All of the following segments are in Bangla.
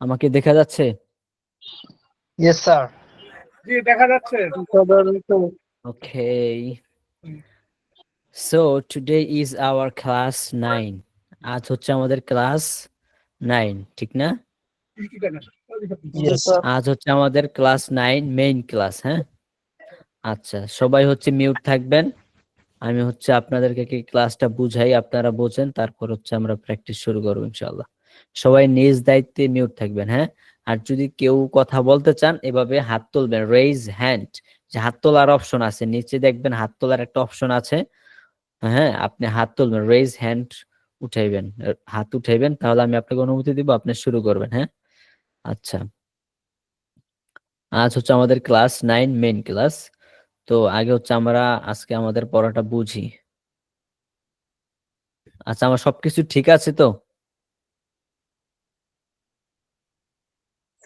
আমাকে দেখা যাচ্ছে? Yes, sir. জি দেখা যাচ্ছে। Okay. So today is our class 9. আজ হচ্ছে আমাদের ক্লাস 9, ঠিক না? Yes, sir. আজ হচ্ছে আমাদের ক্লাস 9 মেইন ক্লাস, হ্যাঁ? আচ্ছা, সবাই হচ্ছে মিউট থাকবেন। আমি হচ্ছে আপনাদেরকে কি ক্লাসটা বুঝাই, আপনারা বোঝেন, তারপর হচ্ছে আমরা প্র্যাকটিস শুরু করবো ইনশাআল্লাহ। সবাই নিজ দায়িত্বে মিউট থাকবেন, হ্যাঁ? আর যদি কেউ কথা বলতে চান এভাবে হাত তুলবেন, রেইজ হ্যান্ড। যে হাত তোলার অপশন আছে নিচে, দেখবেন হাত তোলার একটা অপশন আছে, হ্যাঁ? আপনি হাত তুলবেন, রেইজ হ্যান্ড উঠাইবেন, হাত উঠাইবেন, তাহলে আমি আপনাকে অনুমতি দিব, আপনি শুরু করবেন, হ্যাঁ? আচ্ছা, আজ হচ্ছে আমাদের ক্লাস 9 মেইন ক্লাস। তো আগে হচ্ছে আমরা আজকে আমাদের পড়াটা বুঝি। আচ্ছা, আমার সবকিছু ঠিক আছে তো?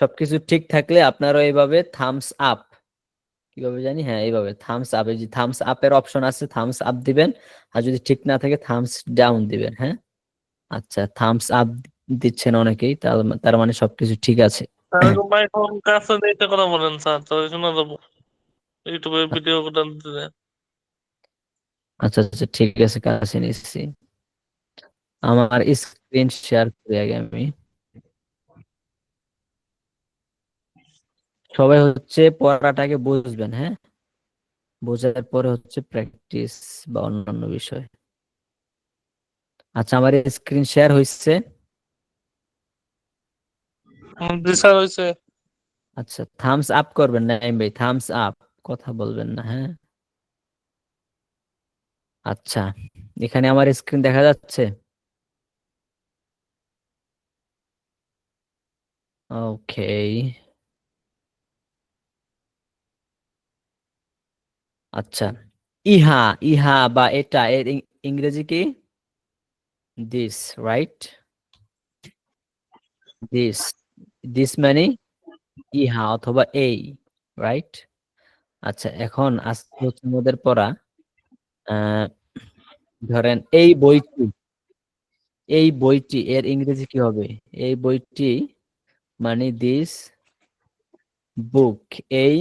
সবকিছু ঠিক থাকলে আপনারা এইভাবে থামস আপ, কিভাবে জানি, হ্যাঁ এইভাবে থামস আপ, এই যে থামস আপের অপশন আছে, থামস আপ দিবেন। আর যদি ঠিক না থাকে থামস ডাউন দিবেন, হ্যাঁ? আচ্ছা, থামস আপ দিচ্ছেন অনেকেই, তার মানে সবকিছু ঠিক আছে। মাইক্রোফোন কাছে নিতে কথা বলেন স্যার, তো শোনা যাবো ইউটিউবে ভিডিও করে দিতে। আচ্ছা আচ্ছা, ঠিক আছে, কাছে নিচ্ছি। আমার স্ক্রিন শেয়ার করি আগে আমি। সবাই হচ্ছে পড়াটাকে বুঝবেন, হ্যাঁ? বোঝার পরে হচ্ছে প্র্যাকটিস বা অন্যান্য বিষয়। আচ্ছা, আমার স্ক্রিন শেয়ার হয়েছে? জি স্যার হয়েছে। আচ্ছা, থামস আপ করবেন না ভাই, থামস আপ, কথা বলবেন না, হ্যাঁ? আচ্ছা, এখানে আমার স্ক্রিন দেখা যাচ্ছে? ওকে। আচ্ছা, ইহা, ইহা বা এটা এর ইংরেজি কি? This, right? দিস, দিস মানে ইহা অথবা এই, রাইট? আচ্ছা, এখন আজকে হচ্ছে আমাদের পড়া, আহ ধরেন এই বইটি, এই বইটি এর ইংরেজি কি হবে? এই বইটি মানে দিস বুক, এই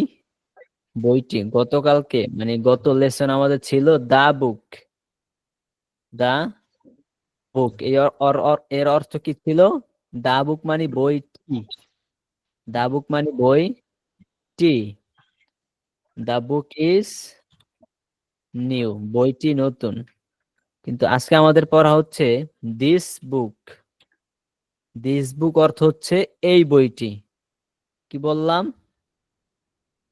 বইটি। গতকালকে মানে গত লেসন আমাদের ছিল দা বুক, দা বুক। এর অর্থ কি ছিল? দা বুক মানে বইটি, দা বুক মানে বইটি, দা বুক ইজ নিউ, বইটি নতুন। কিন্তু আজকে আমাদের পড়া হচ্ছে দিস বুক। দিস বুক অর্থ হচ্ছে এই বইটি। কি বললাম?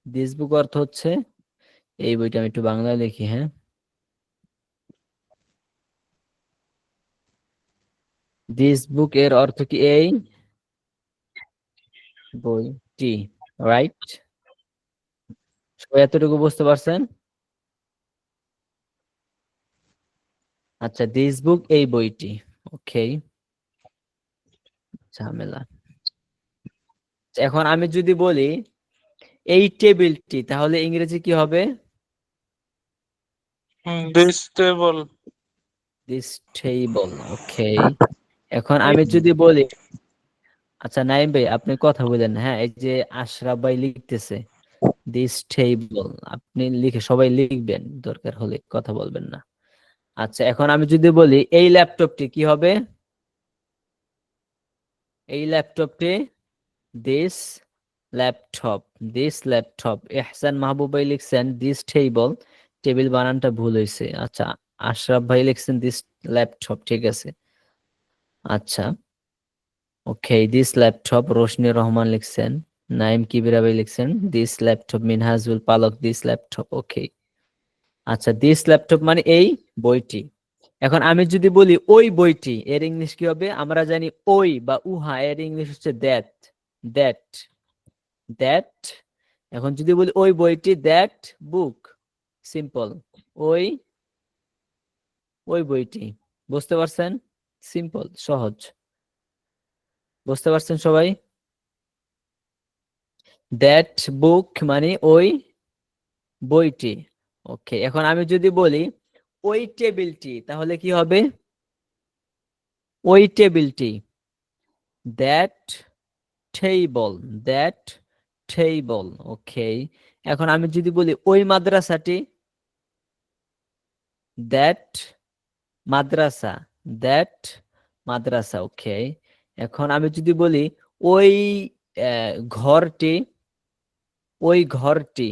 দিস বুক অর্থ হচ্ছে এই বইটা। আমি একটু বাংলায় লিখি, হ্যাঁ? দিস বুক এর অর্থ কি? এই বইটি, রাইট? সবাই এতটুকু বুঝতে পারছেন? আচ্ছা, দিস বুক এই বইটি, ওকে। ঝামেলা। এখন আমি যদি বলি এই টেবিলটি, তাহলে ইংরেজি কি হবে? This table. দিস টেবল, ওকে। এখন আমি যদি বলি, আচ্ছা নাইম ভাই আপনি কথা বলেন, হ্যাঁ? এই যে আশরাফ ভাই লিখতেছে দিস টেবল, আপনি লিখে, সবাই লিখবেন, দরকার হলে কথা বলবেন না। আচ্ছা, এখন আমি যদি বলি এই ল্যাপটপটি, কি হবে? এই ল্যাপটপটি দিস ল্যাপটপ, দিস ল্যাপটপ। এহসান মাহবুব ভাই লিখছেন দিস টেবল, টেবিল বানানটা ভুল হয়েছে। আচ্ছা, আশরাফ ভাই লিখছেন দিস ল্যাপটপ, ঠিক আছে। আচ্ছা, ওকে, দিস ল্যাপটপ। রোশনি রহমান লিখছেন, নাইম কিবিরা ভাই লিখছেন দিস ল্যাপটপ, মিনহাজুল পালক দিস ল্যাপটপ, ওকে। আচ্ছা, দিস ল্যাপটপ মানে এই বইটি। এখন আমি যদি বলি ওই বইটি, এর ইংলিশ কি হবে? আমরা জানি ওই বা উহা এর ইংলিশ হচ্ছে দ্যাট, দ্যাট, দ্যাট। এখন যদি বলি ওই বইটি, দ্যাট বুক, সিম্পল, ওই, ওই বইটি। বুঝতে পারছেন? সিম্পল, সহজ। বুঝতে পারছেন সবাই? দ্যাট বুক মানে ওই বইটি, ওকে। এখন আমি যদি বলি ওই টেবিলটি, তাহলে কি হবে? ওই টেবিলটি, that table, that table. Okay. এখন আমি যদি বলি ওই মাদ্রাসাটি, that মাদ্রাসা, that মাদ্রাসা। ওকে। এখন আমি যদি বলি ওই ঘরটি, ওই ঘরটি,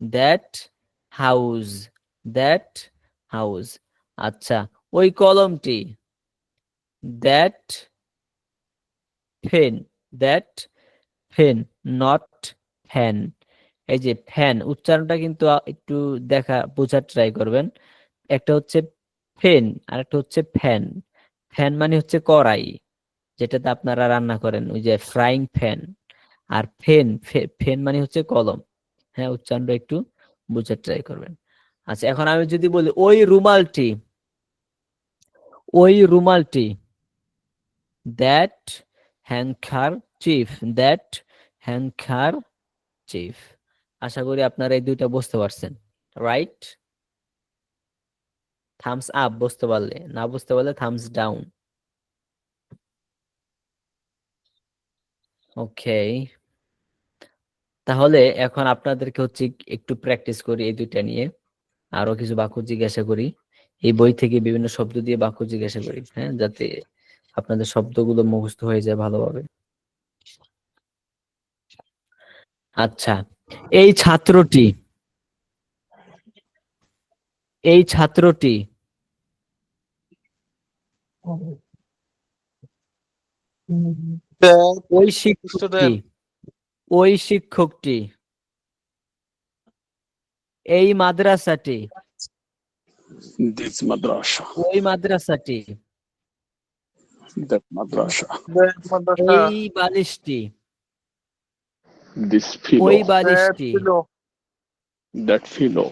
that house, that house। আচ্ছা, ওই কলমটি, that pen, that pen, not pen। এই যে ফ্যান উচ্চারণটা কিন্তু একটু বোঝার ট্রাই করবেন। একটা হচ্ছে ফেন আর একটা হচ্ছে ফ্যান। ফ্যান মানে হচ্ছে কড়াই, যেটাতে আপনারা রান্না করেন, ওই যে ফ্রাইং ফ্যান। আর ফেন মানে হচ্ছে কলম। হ্যাঁ, উচ্চারণটা একটু বোঝার ট্রাই করবেন। আচ্ছা, এখন আমি যদি বলি ওই রুমালটি, ওই রুমালটি, দ্যাট হ্যান্ডকারচিফ, দ্যাট হ্যান্ডকারচিফ। আশা করি আপনারা এই দুইটা বুঝতে পারছেন, রাইট? থামস আপ বুঝতে পারলে, না বুঝতে পারলে থামস ডাউন। ওকে, তাহলে এখন আপনাদেরকে হচ্ছে একটু প্র্যাকটিস করি এই দুইটা নিয়ে। আরো কিছু বাক্য জিজ্ঞাসা করি, এই বই থেকে বিভিন্ন শব্দ দিয়ে বাক্য জিজ্ঞাসা করি, হ্যাঁ, যাতে আপনাদের শব্দগুলো মুখস্থ হয়ে যায় ভালোভাবে। আচ্ছা, এই ছাত্রটি, এই ছাত্রটি, ওই শিক্ষকটি, ওই শিক্ষকটি, এই মাদ্রাসাটি, This madrasa, ওই মাদ্রাসাটি, that madrasa, এই বালিশটি, this ওই pillow, বালিশটি। that pillow,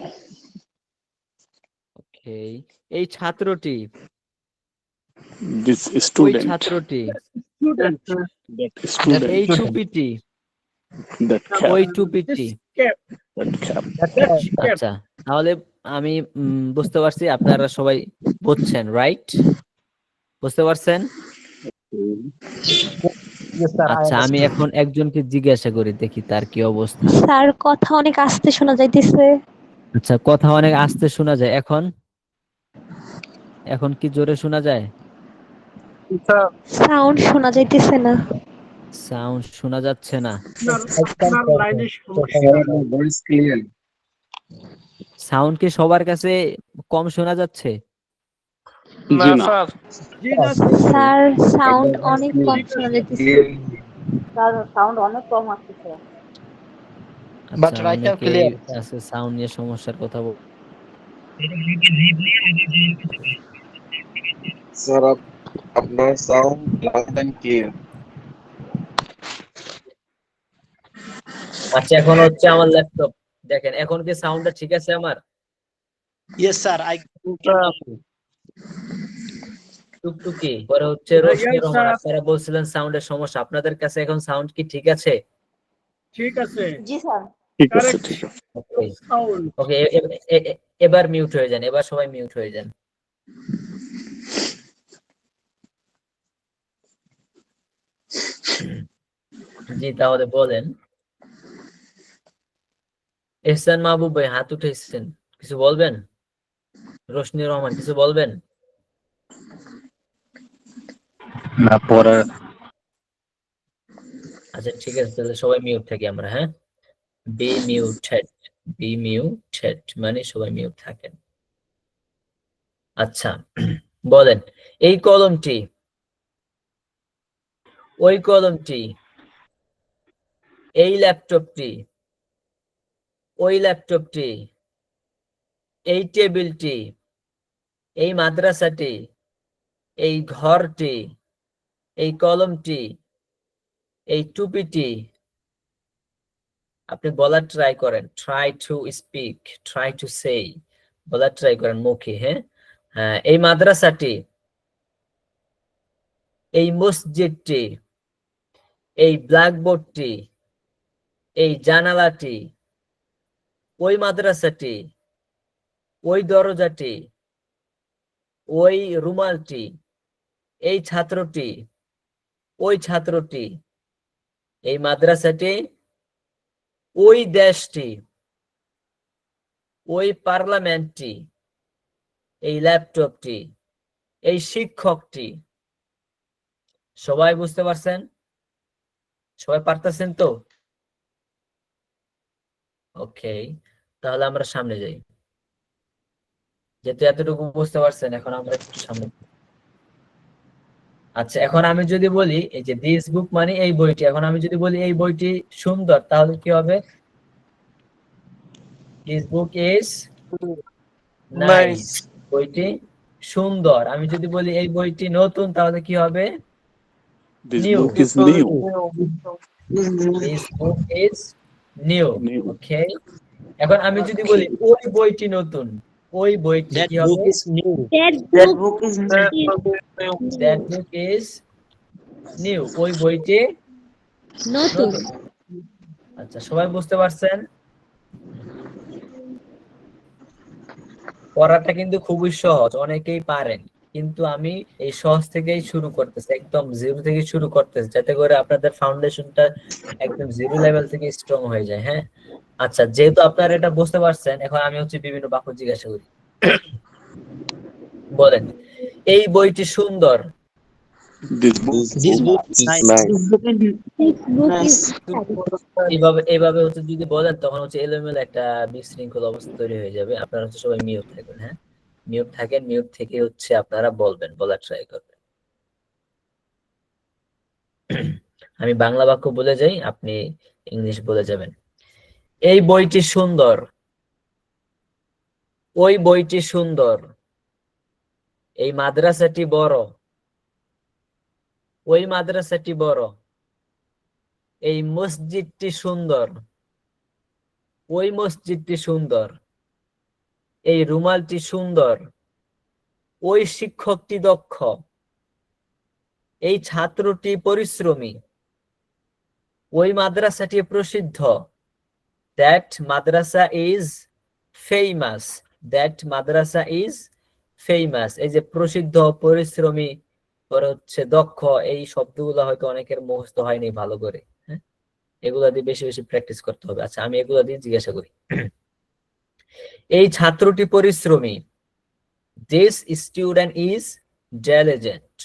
ওকে, এই ছাত্রটি, this ওই student, ছাত্রটি, Student. that student, এই টুপিটি, that ওই cap, টুপিটি। Cap. that cap. That cap. আচ্ছা, তাহলে আমি বুঝতে পারছি আপনারা সবাই বুঝছেন, রাইট? বুঝতে পারছেন? Yes, sir. I আচ্ছা, আমি understand. এখন একজনকে জিজ্ঞাসা করি, দেখি তার কি অবস্থা। স্যার কথা অনেক আস্তে শোনা যাইতেছে। আচ্ছা, কথা অনেক আস্তে শোনা যায়। এখন এখন কি জোরে শোনা যায়? সাউন্ড শোনা যাইতেছে না। সাউন্ড শোনা যাচ্ছে না। আপনার লাইনের সমস্যা। Voice clear. সাউন্ড কি সবার কাছে কম শোনা যাচ্ছে? না জি না। স্যার, জি না, স্যার সাউন্ড অনেক কম শোনা যাইতেছে। But আচ্ছা, right now অনেকেই clear. আছে সাউন্ড নিয়ে সমস্যার কথা স্যার আপনার সাউন্ড লাউড এন্ড ক্লিয়ার। আচ্ছা, এখন হচ্ছে আমার ল্যাপটপ, দেখেন এখন কি সাউন্ডটা ঠিক আছে আমার? Yes, sir. I টুকটুকি পরে হচ্ছে রোশনি রহমান, আপনারা বলছিলেন সাউন্ডের সমস্যা, আপনাদের কাছে এখন সাউন্ড কি ঠিক আছে? ঠিক আছে। ঠিক আছে, Correct. ঠিক আছে। Sound. ওকে, এবার মিউট হয়ে যান, এবার সবাই মিউট হয়ে যান। জি, তাহলে বলেন। এহসান মাহবুব ভাই হাত উঠেছেন, কিছু বলবেন? রোশনি রহমান কিছু বলবেন? না পরে আচ্ছা, ঠিক আছে, তাহলে সবাই মিউট থাকি আমরা, হ্যাঁ? বি মিউটেড, বি মিউটেড মানে সবাই মিউট থাকেন। আচ্ছা, বলেন, এই কলমটি, ওই কলমটি, এই ল্যাপটপটি, ওই ল্যাপটপটি, এই টেবিলটি, এই মাদ্রাসাটি, এই ঘরটি, এই কলমটি, এই টুপিটি। আপনি বলার ট্রাই করেন, try to speak, try to say, বলার ট্রাই করেন মুখে, হ্যাঁ? হ্যাঁ, এই মাদ্রাসাটি, এই মসজিদটি, এই ব্ল্যাকবোর্ডটি, এই জানালাটি, ওই মাদ্রাসাটি, ওই দরজাটি, ওই রুমালটি, এই ছাত্রটি, ওই ছাত্রটি, এই মাদ্রাসাটি, ওই দেশটি, ওই পার্লামেন্টটি, এই ল্যাপটপটি, এই শিক্ষকটি। সবাই বুঝতে পারছেন? সবাই পারতেছেন তো? ওকে, তাহলে আমরা সামনে যাই। যেহেতু এতটুকু বুঝতে পারছেন, এখন আমরা একটু সামনে। আচ্ছা, এখন আমি যদি বলি এই যে দিস বুক মানে এই বইটি, এখন আমি যদি বলি এই বইটি সুন্দর, তাহলে কি হবে? This book is nice. বইটি সুন্দর। আমি যদি বলি এই বইটি নতুন, তাহলে কি হবে? This New. book is new. This book is new. New. ওকে, এখন আমি যদি বলি ওই বইটি নতুন, ওই বইটি That কি book হবে? is new. That book is that book is new. ওই বইটি নতুন। নতুন। আচ্ছা, সবাই বুঝতে পারছেন? পড়াটা কিন্তু খুবই সহজ, অনেকেই পারেন, কিন্তু আমি এই সহজ থেকেই শুরু করতেছি, একদম জিরো থেকে শুরু করতেছি, যাতে করে আপনাদের ফাউন্ডেশনটা একদম জিরো লেভেল থেকে স্ট্রং হয়ে যায়। হ্যাঁ, আচ্ছা, যেহেতু আপনারা এটা বুঝতে পারছেন, এখন আমি হচ্ছে বিভিন্ন বাক্য জিজ্ঞাসা করি। বলেন, এই বইটি সুন্দর। This book This book is is nice. nice. This book is এইভাবে হচ্ছে যদি বলেন, তখন হচ্ছে এলোমেলো একটা বিশৃঙ্খল অবস্থা তৈরি হয়ে যাবে। আপনারা হচ্ছে সবাই মিউট থাকবেন। হ্যাঁ, মিউট থাকেন, মিউট থেকে হচ্ছে আপনারা বলবেন, বলার ট্রাই করবেন। আমি বাংলা বাক্য বলে যাই, আপনি ইংলিশ বলে যাবেন। এই বইটি সুন্দর। ওই বইটি সুন্দর। এই মাদ্রাসাটি বড়। ওই মাদ্রাসাটি বড়। এই মসজিদটি সুন্দর। ওই মসজিদটি সুন্দর। এই রুমালটি সুন্দর। ওই শিক্ষকটি দক্ষ। এই ছাত্রটি পরিশ্রমী। ওই মাদ্রাসাটি প্রসিদ্ধ। That Madrasa is famous. That Madrasa is famous. এই যে প্রসিদ্ধ, পরিশ্রমী, পরে হচ্ছে দক্ষ, এই শব্দগুলো হয়তো অনেকের মুখস্থ হয়নি ভালো করে। হ্যাঁ, এগুলা দিয়ে বেশি বেশি প্র্যাকটিস করতে হবে। আচ্ছা, আমি এগুলা দিয়ে জিজ্ঞাসা করি। এই ছাত্রটি পরিশ্রমী। This student is diligent.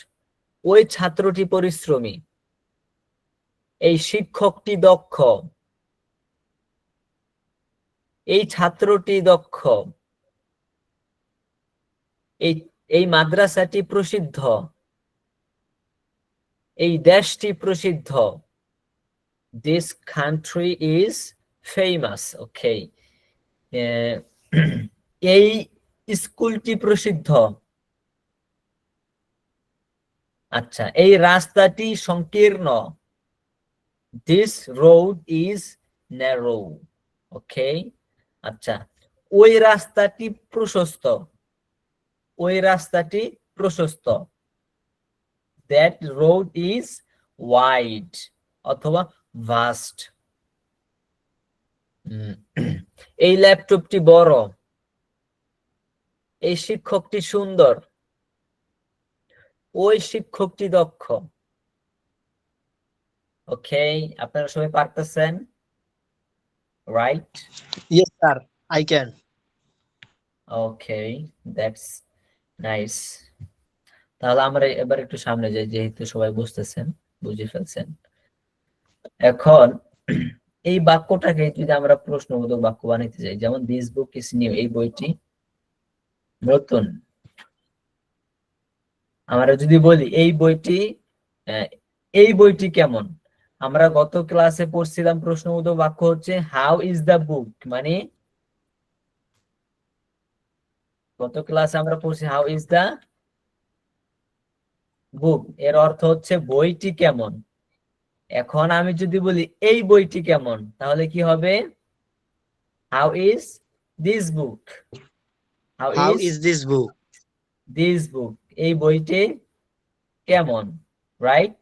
ওই ছাত্রটি পরিশ্রমী। এই শিক্ষকটি দক্ষ। এই ছাত্রটি দক্ষ। এই মাদ্রাসাটি প্রসিদ্ধ। এই দেশটি প্রসিদ্ধ। This country is famous. Okay. এই স্কুলটি প্রসিদ্ধ। আচ্ছা, এই রাস্তাটি সংকীর্ণ। This road is narrow. Okay. আচ্ছা, ওই রাস্তাটি প্রশস্ত। ওই রাস্তাটি প্রশস্ত। That road is wide অথবা vast. এই ল্যাপটপটি বড়। এই শিক্ষকটি সুন্দর। ওই শিক্ষকটি দক্ষ। ওকে, আপনারা সবাই পারতেছেন? Right? Yes, sir. I can. Okay, that's nice. তাহলে আমরা এবার একটু সামনে যাই, যেহেতু সবাই বুঝতেছেন, বুঝে ফেলছেন। এখন এই বাক্যটাকে যদি আমরা প্রশ্নবোধক বাক্য বানাইতে যাই, যেমন দিস বুক ইজ নিউ, এই বইটি নতুন। আমরা যদি বলি এই বইটি কেমন, আমরা গত ক্লাসে পড়ছিলাম প্রশ্নবোধক বাক্য হচ্ছে হাউ ইজ দ্য বুক, মানে গত ক্লাসে আমরা পড়ছি হাউ ইজ দ্য বুক, এর অর্থ হচ্ছে বইটি কেমন। এখন আমি যদি বলি এই বইটি কেমন, তাহলে কি হবে? How is this book. How is this book? This book, এই বইটি কেমন, right?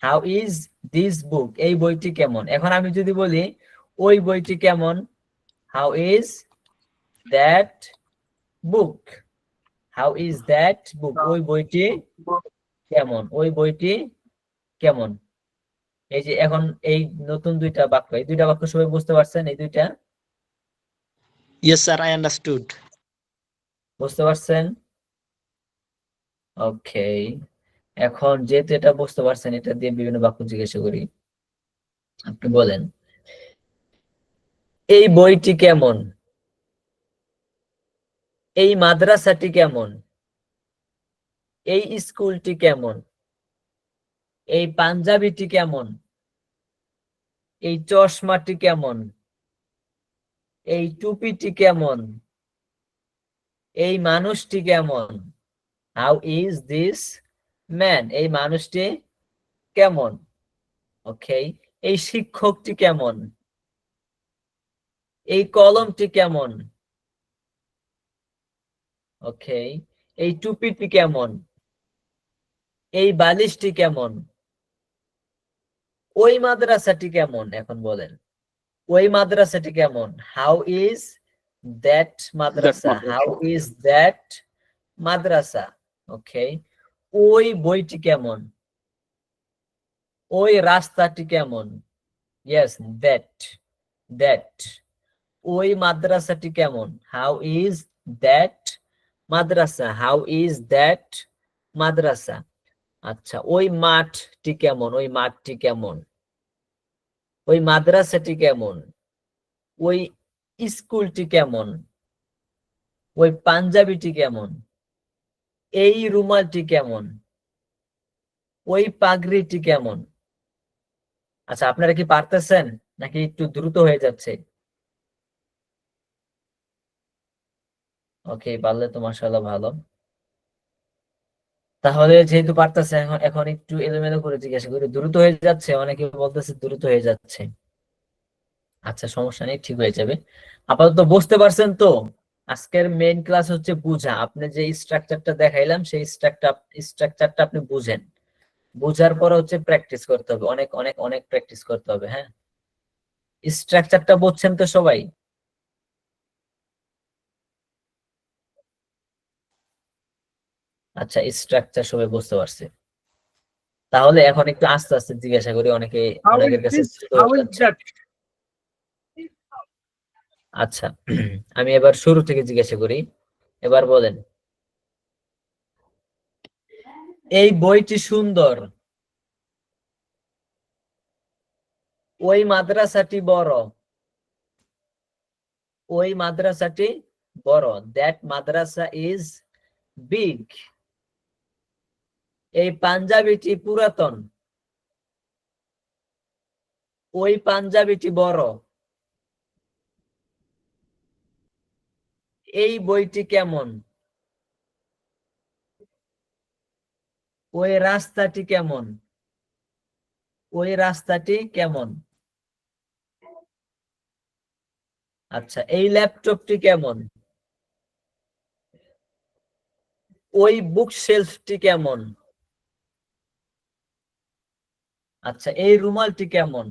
How is this book, এই বইটি কেমন। এখন আমি যদি বলি ওই বইটি কেমন, how is that book. How is that বুক, ওই বইটি কেমন, ওই বইটি কেমন? এই যে এখন এই নতুন দুইটা বাক্য, এই দুইটা বাক্য সবাই বুঝতে পারছেন? এই দুইটা Yes, sir. I understood. বুঝতে পারছেন? ওকে, এখন যেহেতু এটা বুঝতে পারছেন, এটা দিয়ে বিভিন্ন বাক্য জিজ্ঞাসা করি। আপনি বলেন, এই বইটি কেমন? এই মাদ্রাসাটি কেমন? এই স্কুলটি কেমন? এই পাঞ্জাবিটি কেমন? এই চশমাটি কেমন? এই টুপিটি কেমন? এই মানুষটি কেমন? How is this man? এই মানুষটি কেমন? ওকে, এই শিক্ষকটি কেমন? এই কলমটি কেমন? ওকে, এই টুপিটি কেমন? এই বালিশটি কেমন? ওই মাদ্রাসাটি কেমন? এখন বলেন, ওই মাদ্রাসাটি কেমন? হাউ ইজ দ্যাট মাদ্রাসা? হাউ ইজ দ্যাট মাদ্রাসা? ওকে, ওই বইটি কেমন? ওই রাস্তাটি কেমন? Yes, that that. ওই মাদ্রাসাটি কেমন? হাউ ইজ দ্যাট মাদ্রাসা? হাউ ইজ দ্যাট মাদ্রাসা? আচ্ছা, ওই মাঠটি কেমন? ওই মাঠটি কেমন? ওই মাদ্রাসাটি কেমন? ওই স্কুলটি কেমন? ওই পাঞ্জাবিটি কেমন? এই রুমালটি কেমন? ওই পাগড়িটি কেমন? আচ্ছা, আপনারা কি পারতেছেন নাকি একটু দ্রুত হয়ে যাচ্ছে? ওকে, পারলে তো মাশাআল্লাহ ভালো। তাহলে যেহেতু পারতেছে, এখন একটু এলোমেলো করে জিজ্ঞাসা করি। দ্রুত হয়ে যাচ্ছে, অনেকে বলতেছে দ্রুত হয়ে যাচ্ছে। আচ্ছা, সমস্যা নেই, ঠিক হয়ে যাবে। আপাতত বুঝতে পারছেন তো? আজকের মেইন ক্লাস হচ্ছে বুঝা। আপনি যে স্ট্রাকচারটা দেখাইলাম, সেই স্ট্রাকচারটা আপনি বুঝেন। বুঝার পর হচ্ছে প্র্যাকটিস করতে হবে, অনেক অনেক অনেক প্র্যাকটিস করতে হবে। হ্যাঁ, স্ট্রাকচারটা বুঝছেন তো সবাই? আচ্ছা, স্ট্রাকচার সবাই বুঝতে পারছে। তাহলে এখন একটু আস্তে আস্তে জিজ্ঞাসা করি, How is অনেকের কাছে this? দ্রুত হয়ে How is যাচ্ছে। that? আচ্ছা, আমি এবার শুরু থেকে জিজ্ঞাসা করি। এবার বলেন, এই বইটি সুন্দর। ওই মাদ্রাসাটি বড়। ওই মাদ্রাসাটি বড়। That Madrasa is big. এই পাঞ্জাবিটি পুরাতন। ওই পাঞ্জাবিটি বড়। এই বইটি কেমন? ওই রাস্তাটি কেমন? ওই রাস্তাটি কেমন? আচ্ছা, এই ল্যাপটপটি কেমন? ওই বুক শেলফটি কেমন? আচ্ছা, এই রুমালটি কেমন?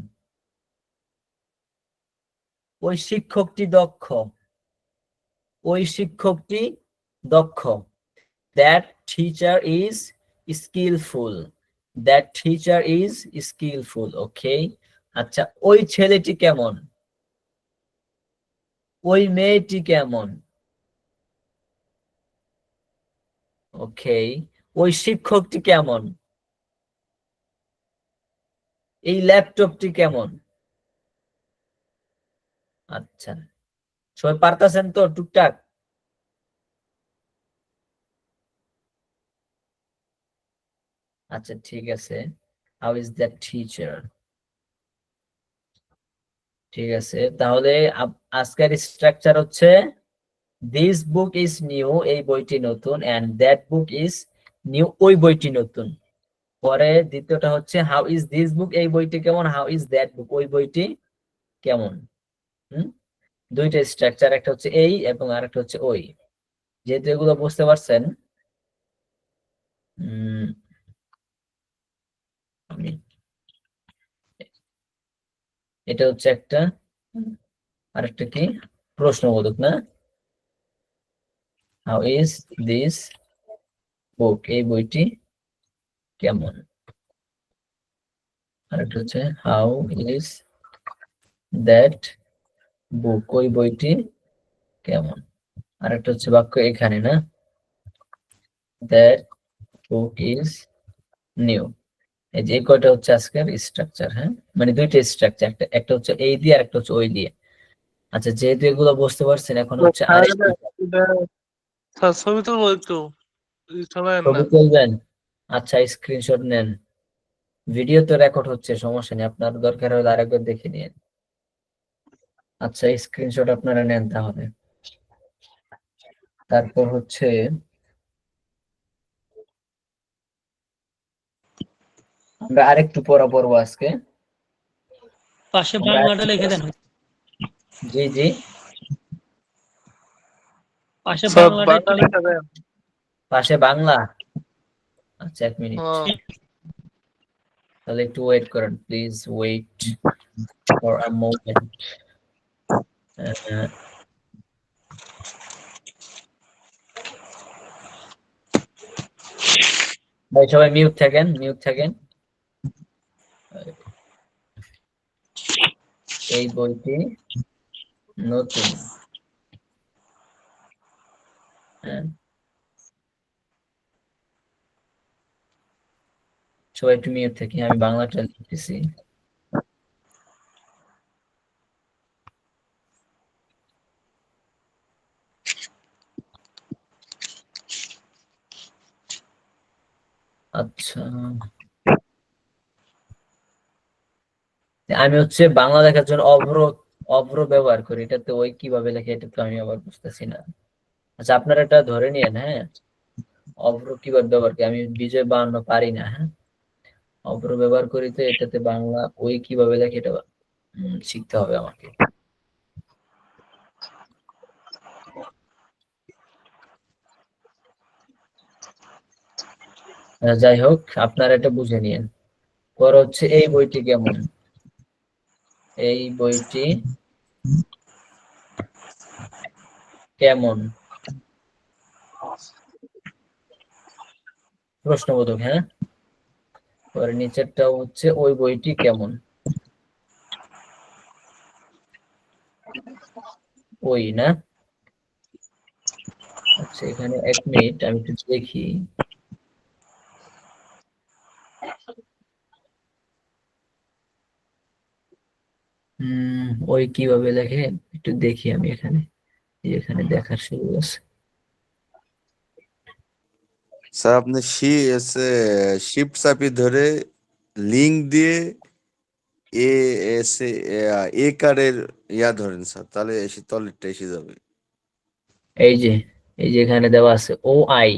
ওই শিক্ষকটি দক্ষ। ওই শিক্ষকটি দক্ষ। That teacher is skillful. That teacher is skillful. Okay. আচ্ছা, ওই ছেলেটি কেমন? ওই মেয়েটি কেমন? ওকে, ওই শিক্ষকটি কেমন? এই ল্যাপটপটি কেমন? আচ্ছা, সবাই পারতেছেন তো টুকটাক? আচ্ছা, ঠিক আছে। How is that teacher? ঠিক আছে, তাহলে আজকের স্ট্রাকচার হচ্ছে দিস বুক ইজ নিউ, এই বইটি নতুন, and that book is new, ওই বইটি নতুন। পরে দ্বিতীয়টা হচ্ছে হাউ ইজ দিস বুক, এই বইটি কেমন? হাউ ইজ দ্যাট বুক, ওই বইটি কেমন? দুইটা স্ট্রাকচার, একটা হচ্ছে এই এবং আরেকটা হচ্ছে ওই। যেহেতু এগুলো বুঝতে পারছেন, আমি এটা হচ্ছে একটা, আরেকটা কি প্রশ্নবোধক না? হাউ ইজ দিস বুক, এই বইটি কেমন? আরেকটা হচ্ছে হাউ ইজ দ্যাট বুক, ওই বইটি কেমন। আরেকটা হচ্ছে বাক্য এখানে না, দ্যাট বুক ইজ নিউ। এই যে এই কয়টা হচ্ছে আজকের স্ট্রাকচার, হ্যাঁ, মানে দুইটা স্ট্রাকচার, একটা হচ্ছে এই দিয়ে আর একটা হচ্ছে ওই দিয়ে। আচ্ছা, যেহেতু এগুলো বুঝতে পারছেন, এখন হচ্ছে আরেকটা স্যার ছবি তুলবো একটু, শোনায় না। ছবি তুলবেন। আচ্ছা, স্ক্রিনশট নেন। ভিডিও তো রেকর্ড হচ্ছে, সমস্যা নেই, আপনার দরকার হলে আরেকবার দেখে নিন। আচ্ছা, স্ক্রিনশট আপনারা নেন তাহলে। তারপর হচ্ছে আমরা আরেকটু পড়া পড়বো আজকে। পাশে বাংলাটা লিখে দেন। জি জি, পাশে স্যার বাংলাটা একটু বাংলা লেখা দেন। পাশে বাংলা। আচ্ছা, এক মিনিট, হ্যাঁ। তাহলে একটু ওয়েট করেন please, wait for a moment. ভাই সবাই মিউট থাকেন, মিউট থাকেন। এই বইটি নতুন। হ্যাঁ, সবাই একটু মিউট থাকি, আমি বাংলাটা লিখতেছি। আচ্ছা, আমি হচ্ছে বাংলা লেখার জন্য অভ্র অভ্র ব্যবহার করি, এটাতে ওই কিভাবে লেখে এটা তো আমি আবার বুঝতেছি না। আচ্ছা, আপনারা এটা ধরে নিয়েন, হ্যাঁ, অভ্র কিভাবে ব্যবহার করি, আমি বিজয় বানানো পারি না, হ্যাঁ, অভ্র ব্যবহার করি, তো এটাতে বাংলা ওই কিভাবে লেখে এটা শিখতে হবে আমাকে। যাই হোক, আপনারা এটা বুঝে নিয়েন। পর হচ্ছে এই বইটি কেমন, এই বইটি কেমন, প্রশ্নবোধক, হ্যাঁ। পরে নিচেরটাও হচ্ছে ওই বইটি কেমন, ওই না। আচ্ছা, এখানে এক মিনিট আমি একটু দেখি। ওই কিভাবে লেখে একটু দেখি আমি এখানে, এখানে দেখার সুযোগ আছে। স্যার আপনি শিফট চাপি ধরে লিংক দিয়ে এ এসে এ কারের ধরেন স্যার, তাহলে এসে তলেরটা এসে যাবে। এই যে এখানে দেওয়া আছে ও আই,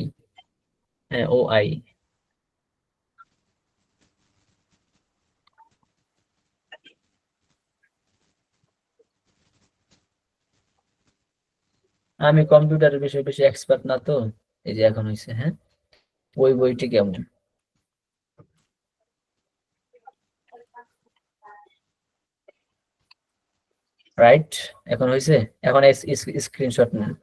হ্যাঁ ও আই। আমি কম্পিউটারের বিষয়ে বেশি এক্সপার্ট না তো, এই যে এখন হয়েছে, হ্যাঁ, ওই বইটি কেমন। রাইট, এখন হয়েছে, এখন স্ক্রিনশট নেন,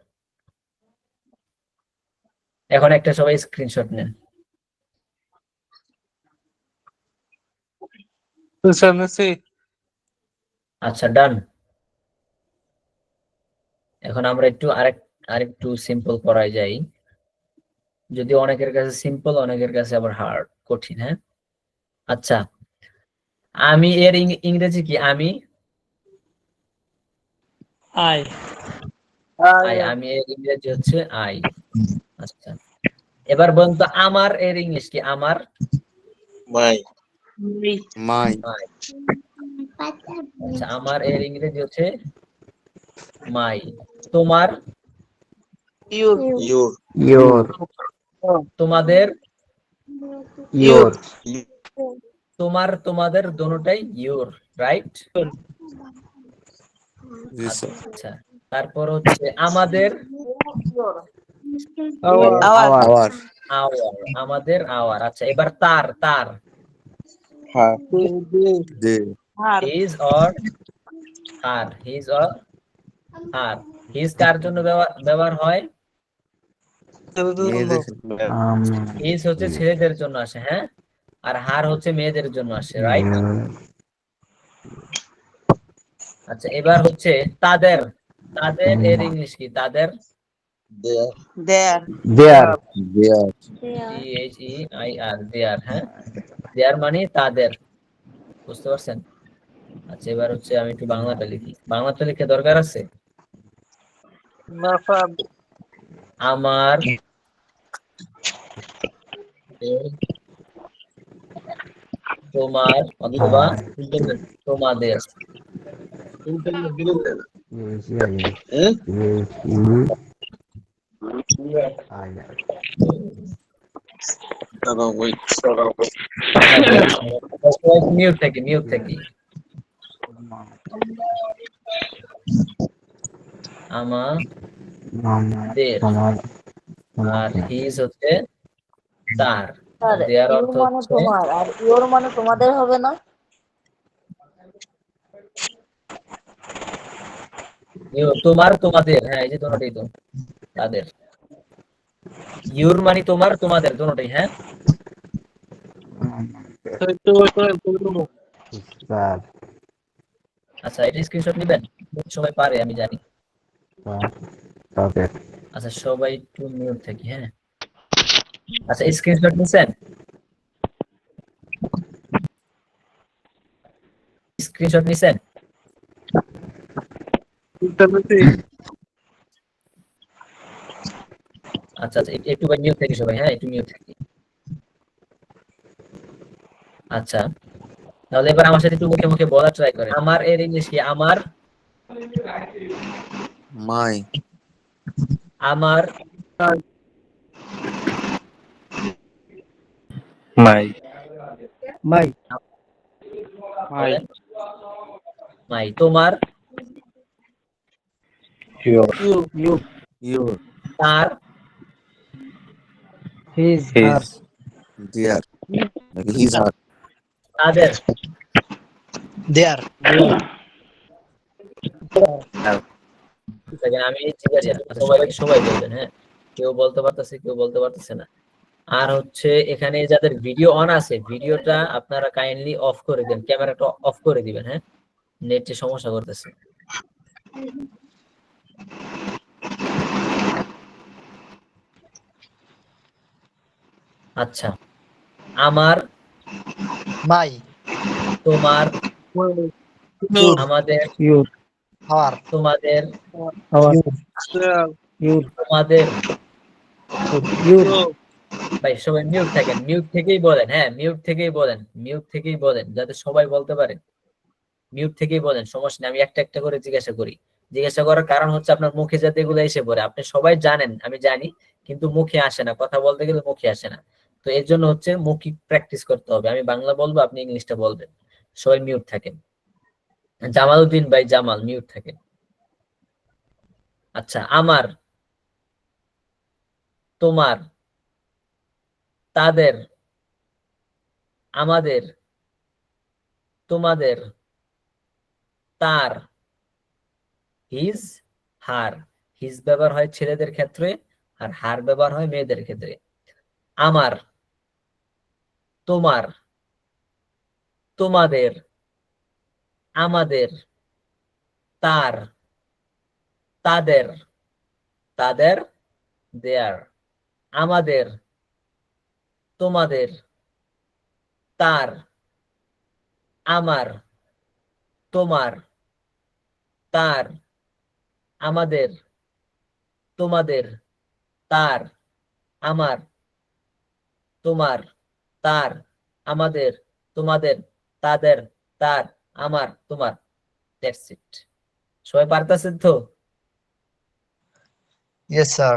এখন একটা সবাই স্ক্রিনশট নেন। স্যার নিচ্ছি। আচ্ছা, ডান। এখন আমরা একটু আরেকটু সিম্পল করাই যাই, যদি অনেকের কাছে সিম্পল, অনেকের কাছে আবার হার্ড, কঠিন, হ্যাঁ। আচ্ছা, আমি এর ইংরেজি কি, আমি আই আমি এর ইংরেজি হচ্ছে আই। আচ্ছা, এবার বলুন তো আমার এর ইংলিশ কি, আমার মাই। মাই। আচ্ছা, আমার এর ইংরেজি হচ্ছে মাই। তোমার ইউর। তোমাদের তোমাদের দোনোটাই ইউর, রাইট। G sir. আচ্ছা, তারপর হচ্ছে আমাদের আওয়ার। আমাদের আওয়ার। আচ্ছা, এবার তার হ্যাঁ। জি। His or her, his or her. His কার জন্য ব্যবহার হয়, হিজ হচ্ছে ছেলেদের জন্য আসে, হ্যাঁ। আর হার হচ্ছে মেয়েদের জন্য আসে, রাইট? আচ্ছা, এবার হচ্ছে তাদের। তাদের এর ইংলিশ কি? তাদের There. দেয়ার THEIR, দেয়ার। হ্যাঁ, দেয়ার মানে তাদের, বুঝতে পারছেন? আচ্ছা, এবার হচ্ছে আমি একটু বাংলাটা লিখি। বাংলাটা লিখে দরকার আছে? না স্যার, আমার, তোমার, অথবা তোমাদের। মিউট থাকি, মিউট থাকি। আমাদের, আর হিজ হচ্ছে তার। স্যার দেয়ার ইউ অর্থ মানে হচ্ছে তোমার আর ইওর মানে তোমাদের হবে না? তোমার, তোমাদের। হ্যাঁ, এই যে দুটোই তো তাদের। ইউর মানে তোমার, তোমাদের, দুটোই। হ্যাঁ, আচ্ছা, এটা স্ক্রিনশট নেবেন, সবাই পারে আমি জানি। আচ্ছা, সবাই একটু মিউট থাকি। হ্যাঁ, আচ্ছা, স্ক্রিনশট নিছেন? স্ক্রিনশট নিছেন? আচ্ছা আচ্ছা, একটু মিউট থাকি সবাই। হ্যাঁ, একটু মিউট থাকি। আচ্ছা, তাহলে এবার আমার সাথে একটু মুখে মুখে বলা ট্রাই করেন। আমার এর ইংলিশ কি? আমার, মাই আমার, মাই বলেন। মাই। তোমার, ইউর তার, হিজ দেয়ার হিজ হার তাদের। দেখেন, আমি জিজ্ঞাসা, সবাই সবাই বলবেন। হ্যাঁ, কেউ বলতে পারতেছে, কেউ বলতে পারতেছে না। আর হচ্ছে এখানে যাদের ভিডিও অন আছে, ভিডিওটা আপনারা কাইন্ডলি অফ করে দেন, ক্যামেরাটা অফ করে দিবেন। হ্যাঁ, নেটে সমস্যা করতেছে। আচ্ছা, আমার, মাই, তোমার, আমাদের, হাওয়ার, তোমাদের, ইউর, তোমাদের। ভাই সবাই মিউট থাকেন, মিউট থেকেই বলেন। হ্যাঁ, মিউট থেকেই বলেন, মিউট থেকেই বলেন, যাতে সবাই বলতে পারে। মিউট থেকেই বলেন, সমস্যা নেই। আমি একটা একটা করে জিজ্ঞাসা করি। জিজ্ঞাসা করার কারণ হচ্ছে আপনার মুখে যাতে এগুলো এসে পড়ে। আপনি সবাই জানেন, আমি জানি, কিন্তু মুখে আসে না, কথা বলতে গেলে মুখে আসে না। তো এর জন্য হচ্ছে মৌখিক প্র্যাকটিস করতে হবে। আমি বাংলা বলবো, আপনি ইংলিশটা বলবেন। সবাই মিউট থাকেন। জামালউদ্দিন ভাই, জামাল, মিউট থাকেন। আচ্ছা, আমার, তোমার, তাদের, আমাদের, তোমাদের, তার, হিজ, হার। হিজ ব্যবহার হয় ছেলেদের ক্ষেত্রে, আর হার ব্যবহার হয় মেয়েদের ক্ষেত্রে। আমার, তোমার, তোমাদের, আমাদের, তার, তাদের, তাদের, দেয়ার। আমাদের, তোমাদের, তার, আমার, তোমার, তার, আমাদের, তোমাদের, তার, আমার, তোমার, তার, আমাদের, তোমাদের, তাদের, তার, আমার, তোমার। That's it. সবাই পারতেছেন তো? Yes sir.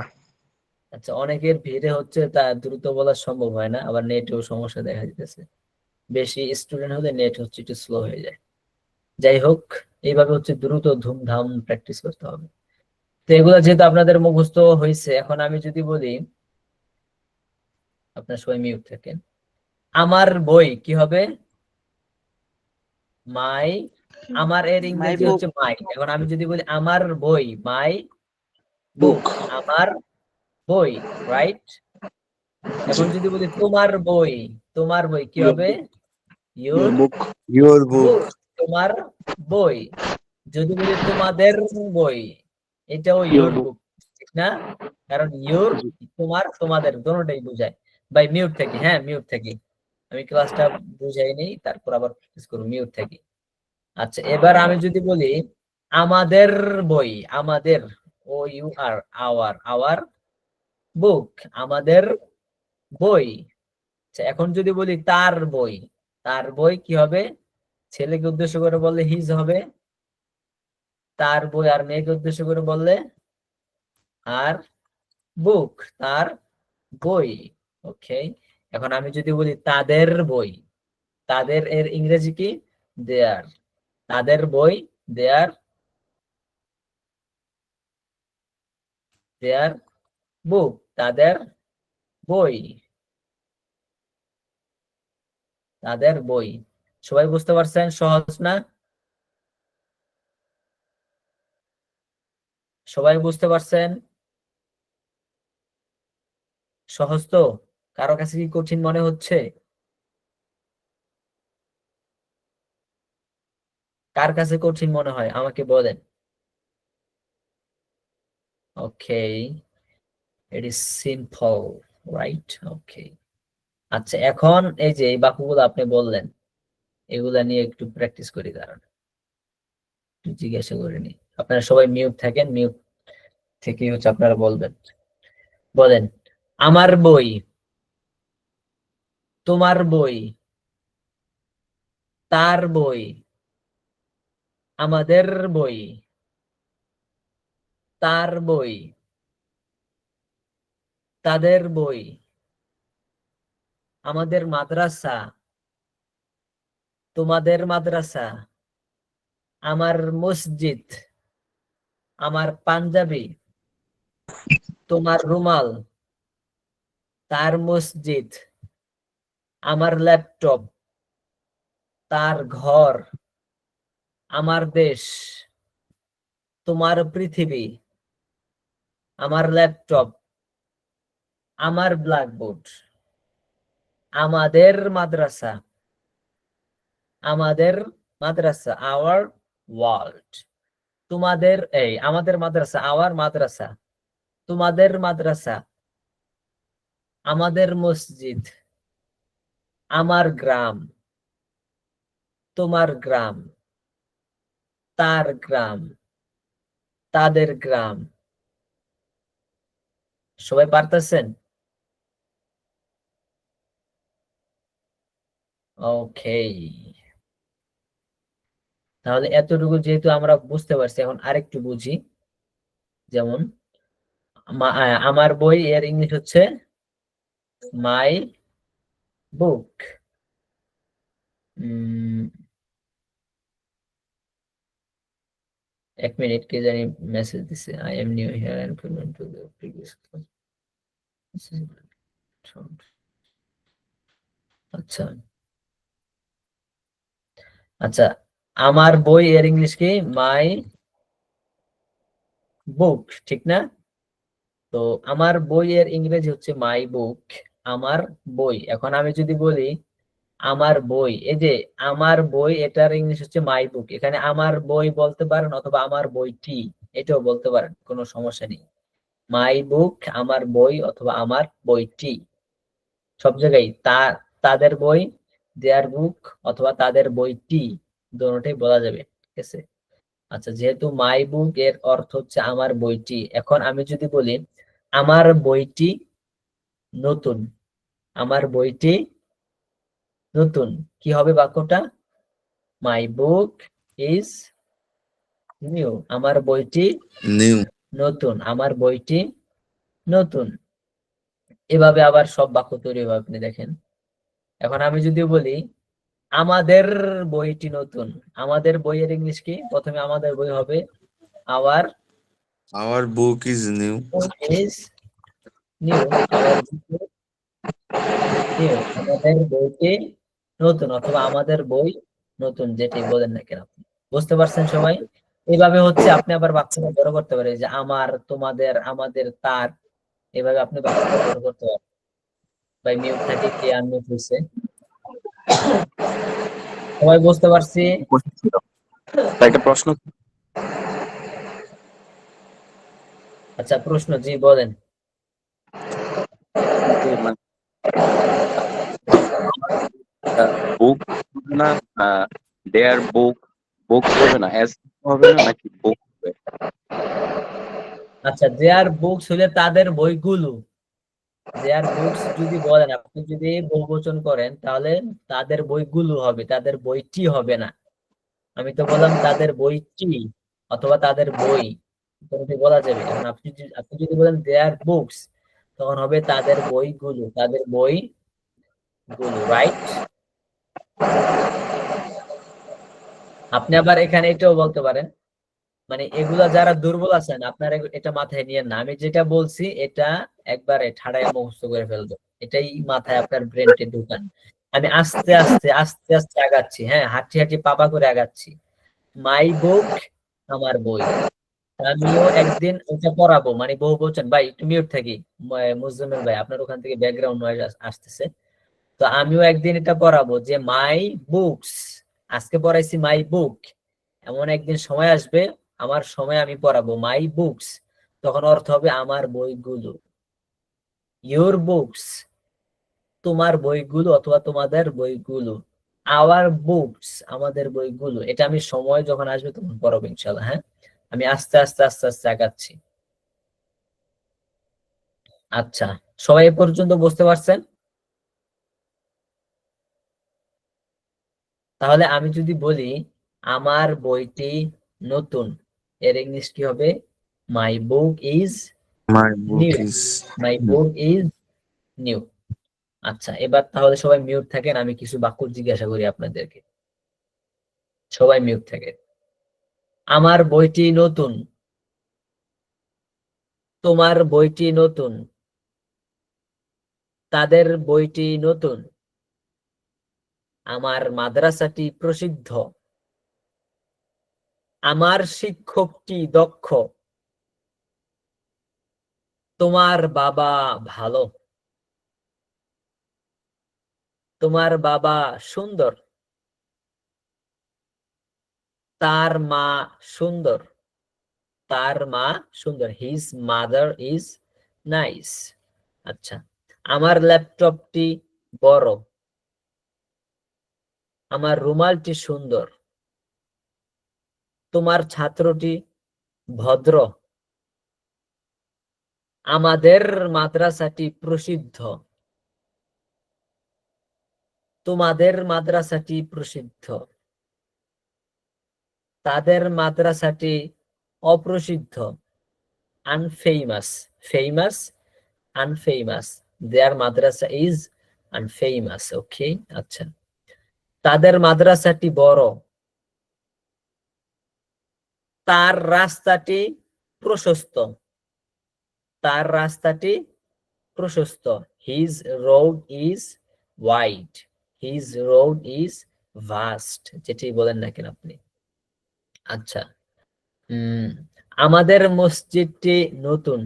আচ্ছা, অনেকের ভিড়ে হচ্ছে তা দ্রুত বলা সম্ভব হয় না, আবার নেটেও সমস্যা দেখা দিতেছে। বেশি স্টুডেন্ট হলে নেট হচ্ছে একটু স্লো হয়ে যায়। যাই হোক, এইভাবে হচ্ছে দ্রুত ধুমধাম প্র্যাকটিস করতে হবে। তো এগুলো যেহেতু আপনাদের মুখস্থ হয়েছে, এখন আমি যদি বলি, আপনার সবাই মিউট থাকেন। আমার বই কি হবে? মাই। আমার এর ইংরেজি হচ্ছে মাই। এখন আমি যদি বলি আমার বই, মাই বুক, আমার বই, রাইট? এখন যদি বলি তোমার বই কি হবে? ইউর book, ইয়োর বুক বুক, তোমার বই। যদি বলি তোমাদের বই, এটাও ইউর বুক, ঠিক না? কারণ ইউর, তোমাদের দোনোটাই বোঝায়। বাই মিউট থাকি, হ্যাঁ মিউট থাকি, আমি ক্লাসটা বুঝাই নেই, তারপর আবার প্র্যাকটিস করব মিউট থাকি। আচ্ছা, এবার আমি যদি বলি আমাদের বই, আমাদের, ও ইউ আর, আওয়ার বুক, আমাদের বই। আচ্ছা, এখন যদি বলি তার বই কি হবে? ছেলেকে উদ্দেশ্য করে বললে হিজ হবে, তার বই, আর মেয়েকে উদ্দেশ্য করে বললে আর বুক, তার বই। ওকে, এখন আমি যদি বলি তাদের বই, তাদের এর ইংরেজি কি? দেয়ার। তাদের বই দেয়ার বুক, তাদের বই, তাদের বই। সবাই বুঝতে পারছেন? সহজ না? সবাই বুঝতে পারছেন? সহজ তো? কারো কাছে কি কঠিন মনে হচ্ছে? কার কাছে কঠিন মনে হয় আমাকে বলেন। ওকে, ইট ইজ সিম্পল, রাইট? ওকে, আচ্ছা, এখন এই যে এই বাক্যগুলো আপনি বললেন, এগুলা নিয়ে একটু প্র্যাকটিস করি, দাঁড়ান একটু জিজ্ঞাসা করে নি। আপনারা সবাই মিউট থাকেন, মিউট থেকে হচ্ছে আপনারা বলেন আমার বই, তোমার বই, তার বই, আমাদের বই, তার বই, তাদের বই, আমাদের মাদ্রাসা, তোমাদের মাদ্রাসা, আমার মসজিদ, আমার পাঞ্জাবি, তোমার রুমাল, তার মসজিদ, আমার ল্যাপটপ, তার ঘর, আমার দেশ, তোমার পৃথিবী, আমার ল্যাপটপ, আমার ব্ল্যাকবোর্ড, আমাদের মাদ্রাসা, আওয়ার ওয়ার্ল্ড। তোমাদের, আমাদের মাদ্রাসা, আওয়ার মাদ্রাসা, তোমাদের মাদ্রাসা, আমাদের মসজিদ, আমার গ্রাম, তোমার গ্রাম, তার গ্রাম, তাদের গ্রাম। সবাই পারতেছেন? ওকে, তাহলে এতটুকু যেহেতু আমরা বুঝতে পারছি, এখন আরেকটু বুঝি। যেমন আমার বই এর ইংলিশ হচ্ছে মাই বুক। এক মিনিট, কে জানি মেসেজ দিছে, I am new here and payment to the previous class. আচ্ছা আচ্ছা, আমার বই এর ইংলিশ কি? মাই বুক, ঠিক না? তো আমার বই এর ইংরেজি হচ্ছে মাই বুক, আমার বই। এখন আমি যদি বলি আমার বই, এই যে আমার বই, এটার ইংলিশ হচ্ছে মাই বুক। এখানে আমার বই বলতে পারেন অথবা আমার বইটি, এটাও বলতে পারেন, কোনো সমস্যা নেই। মাই বুক, আমার বই, অথবা আমার বইটি, সব জায়গায় তাদের বই, দেয়ার বুক, অথবা তাদের বইটি, দুটোটাই বলা যাবে, ঠিক আছে? আচ্ছা, যেহেতু মাই বুক এর অর্থ হচ্ছে আমার বইটি, এখন আমি যদি বলি আমার বইটি নতুন, আমার বইটি নতুন, কি হবে বাক্যটা? মাই বুক ইজ নিউ, আমার বইটি নিউ নতুন, আমার বইটি নতুন। এভাবে আবার সব বাক্য তৈরি হবে, আপনি দেখেন। এখন আমি যদি বলি আমাদের বইটি নতুন, আমাদের বইয়ের ইংলিশ কি? প্রথমে আমাদের বই হবে our our book is new is new, আমাদের বইটি নতুন, অথবা আমাদের বই নতুন, যেটাই বলেন না কেন। বুঝতে পারছেন সবাই? এইভাবে হচ্ছে আপনি আবার বাক্যটা বড় করতে পারেন, যে আমার, তোমাদের, আমাদের, তার, এভাবে আপনি বাক্যটা বড় করতে পারেন। ভাই মিউট থাকে কে আনমিউট হইছে? সবাই বুঝতে পারছি? একটা প্রশ্ন আচ্ছা প্রশ্ন জি বলেন। বুক হবে না, দেয়ার বুক বুক হবে না, এস হবে না নাকি বুক হবে? আচ্ছা দেয়ার বুকস হলে তাদের বইগুলো, দেয়ার বুকস যদি বলেন, আপনি যদি বহুবচন করেন তাহলে তাদের বইগুলো হবে, তাদের বইটি হবে না। আমি তো বললাম তাদের বইটি অথবা তাদের বই, কোনটি বলা যাবে। এখন আপনি যদি বলেন দেয়ার বুকস, তখন হবে তাদের বইগুলো, তাদের বইগুলো, রাইট? আপনি আবার এখানে এটাও বলতে পারেন, মানে এগুলা যারা দুর্বল আছেন আপনারা এটা মাথায় নিয়ে না, আমি যেটা বলছি এটা একবারে ঠাড়ায় মুখস্থ করে ফেলবে, এটাই মাথায় আপনার ব্রেনটে ঢুকান। আমি আস্তে আস্তে আস্তে আস্তে আগাচ্ছি, হ্যাঁ, হাঁটি হাঁটি পাপা করে আগাচ্ছি। মাই বুক, আমার বই। আমিও একদিন ওটা পড়াবো, মানে বহু বলছেন। ভাই একটু মিউট থাকি, মুজাম্মেল ভাই আপনার ওখান থেকে ব্যাকগ্রাউন্ড নয়েজ আসতেছে। তো আমিও একদিন এটা পড়াবো যে মাই বুকস, আজকে পড়াইছি মাই বুক, এমন একদিন সময় আসবে আমার সময় আমি পড়াবো মাই বুকস, তখন অর্থ হবে আমার বইগুলো। ইউর বুকস, তোমার বইগুলো অথবা তোমাদের বইগুলো। আওয়ার বুকস, আমাদের বইগুলো। এটা আমি সময় যখন আসবে তখন পড়াবো ইনশাল্লাহ। হ্যাঁ, আমি আস্তে আস্তে আস্তে আস্তে আগাচ্ছি। আচ্ছা, সবাই এ পর্যন্ত বুঝতে পারছেন? তাহলে আমি যদি বলি আমার বইটি নতুন, এর ইংলিশ কি হবে? My book is my book new, is my book is new. আচ্ছা, এবার তাহলে সবাই মিউট থাকেন, আমি কিছু বাক্য জিজ্ঞাসা করি আপনাদেরকে। সবাই মিউট থাকে। আমার বইটি নতুন, তোমার বইটি নতুন, তাদের বইটি নতুন, আমার মাদ্রাসাটি প্রসিদ্ধ, আমার শিক্ষকটি দক্ষ, তোমার বাবা ভালো, তোমার বাবা সুন্দর, তার মা সুন্দর, তার মা সুন্দর, হিজ মাদার ইজ নাইস। আচ্ছা, আমার ল্যাপটপটি বড়, আমার রুমালটি সুন্দর, তোমার ছাত্রটি ভদ্র, আমাদের মাদ্রাসাটি প্রসিদ্ধ, তোমাদের মাদ্রাসাটি প্রসিদ্ধ, তাদের মাদ্রাসাটি অপ্রসিদ্ধ, আনফেমাস, ফেমাস, আনফেমাস, দেয়ার মাদ্রাসা ইজ আনফেমাস। ওকে, আচ্ছা, তাদের মাদ্রাসাটি বড়, তার রাস্তাটি প্রশস্ত, তার রাস্তাটি প্রশস্ত, his road is wide, his road is vast, যেটি বলেন না কেন আপনি। আচ্ছা, আমাদের মসজিদটি নতুন,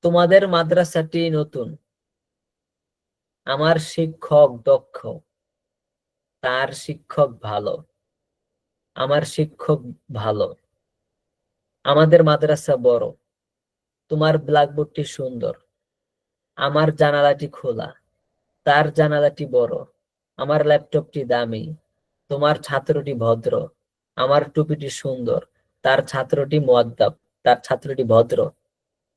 তোমাদের মাদ্রাসাটি নতুন, আমার শিক্ষক দক্ষ, তার শিক্ষক ভালো, আমার শিক্ষক ভালো, আমাদের মাদ্রাসা বড়, তোমার ব্ল্যাকবোর্ডটি সুন্দর, আমার জানালাটি খোলা, তার জানালাটি বড়, আমার ল্যাপটপটি দামি, তোমার ছাত্রটি ভদ্র, আমার টুপিটি সুন্দর, তার ছাত্রটি মুআদ্দাব, তার ছাত্রটি ভদ্র।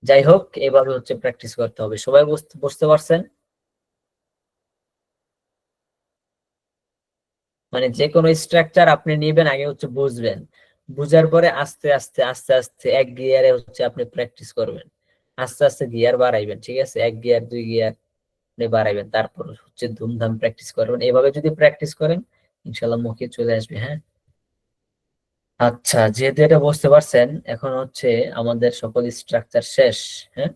যাই হোক, এভাবে হচ্ছে প্র্যাকটিস করতে হবে। সবাই বুঝতে পারছেন? মানে যে কোনো স্ট্রাকচার আপনি নিবেন, আগে হচ্ছে বুঝবেন, বুঝার পরে আস্তে আস্তে আস্তে আস্তে এক গিয়ারে হচ্ছে আপনি প্র্যাকটিস করবেন, আস্তে আস্তে গিয়ার বাড়াইবেন, ঠিক আছে? এক গিয়ার, দুই গিয়ার বাড়াইবেন, তারপর হচ্ছে ধুমধাম প্র্যাকটিস করবেন। এভাবে যদি প্র্যাকটিস করেন ইনশাল্লাহ মুখে চলে আসবে। হ্যাঁ, আচ্ছা, যেহেতু এটা বুঝতে পারছেন, এখন হচ্ছে আমাদের সকল স্ট্রাকচার শেষ। হ্যাঁ,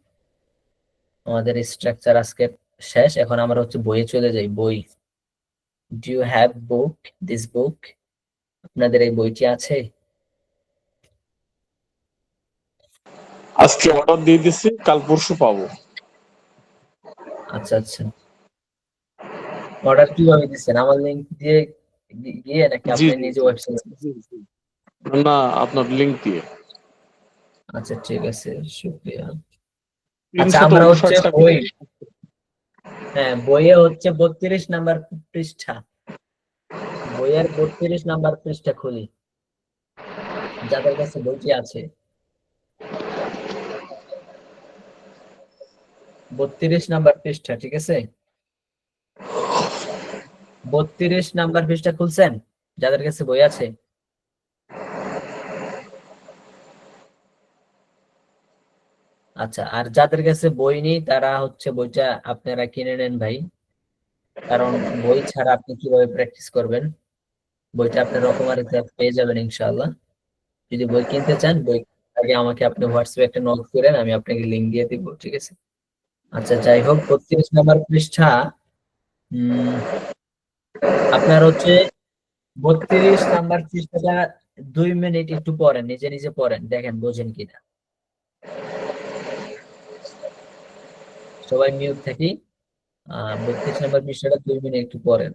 আমাদের স্ট্রাকচার আজকে শেষ। এখন আমরা হচ্ছে বইয়ে চলে যাই। বই, do you have book, this book? আপনাদের এই বইটি আছে? আজকে অর্ডার দিয়ে দিছি, কাল পরশু পাবো। আচ্ছা আচ্ছা, অর্ডার কিভাবে দিচ্ছেন? আমার লিংক দিয়ে গিয়ে নাকি জি আপনি জি নিজে জি ওয়েবসাইট? জি জি। না, আপনার লিঙ্ক দিয়ে আচ্ছা ঠিক আছে, শুকরিয়া। আচ্ছা 359 আমরা হচ্ছে বই, সাবজেক্ট। হ্যাঁ বইয়ে হচ্ছে 32 নাম্বার পৃষ্ঠা, বইয়ের 32 নাম্বার পৃষ্ঠা খুলি, যাদের কাছে বইটি আছে। 32 নাম্বার পৃষ্ঠা, ঠিক আছে? 32 নাম্বার পৃষ্ঠা খুলছেন যাদের কাছে বই আছে? আচ্ছা, আর যাদের কাছে বই নেই তারা হচ্ছে বইটা আপনারা কিনে নেন ভাই, কারণ বই ছাড়া আপনি কিভাবে প্র্যাকটিস করবেন? বইটা আপনার রকমারিতে পেয়ে যাবেন ইনশাআল্লাহ। যদি বই কিনতে চান, বই আগে আমাকে আপনি হোয়াটসঅ্যাপে একটা নক করেন, আমি আপনাকে লিংক দিয়ে দিব, ঠিক আছে? আচ্ছা যাই হোক, 32 নাম্বার পৃষ্ঠা আপনার হচ্ছে 32 নাম্বার পৃষ্ঠাটা 2 মিনিট একটু পড়েন, নিজে নিজে পড়েন, দেখেন বোঝেন কিনা। সবাই মিউট থাকি। 32 নাম্বার পৃষ্ঠাটা 2 মিনিট একটু পড়েন।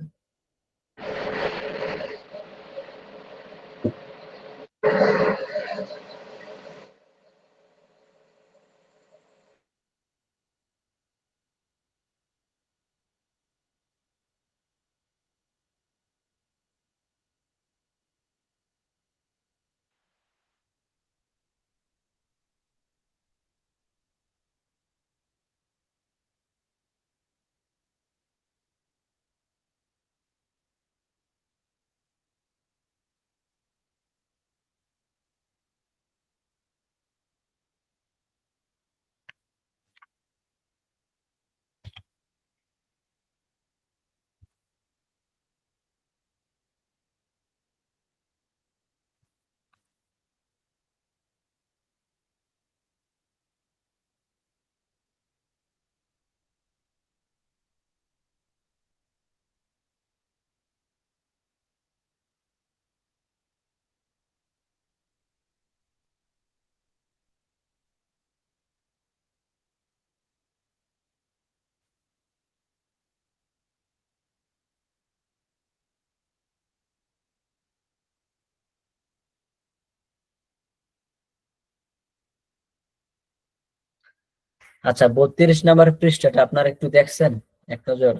আচ্ছা 32 নাম্বার পৃষ্ঠাটা আপনারা একটু দেখছেন এক নজর?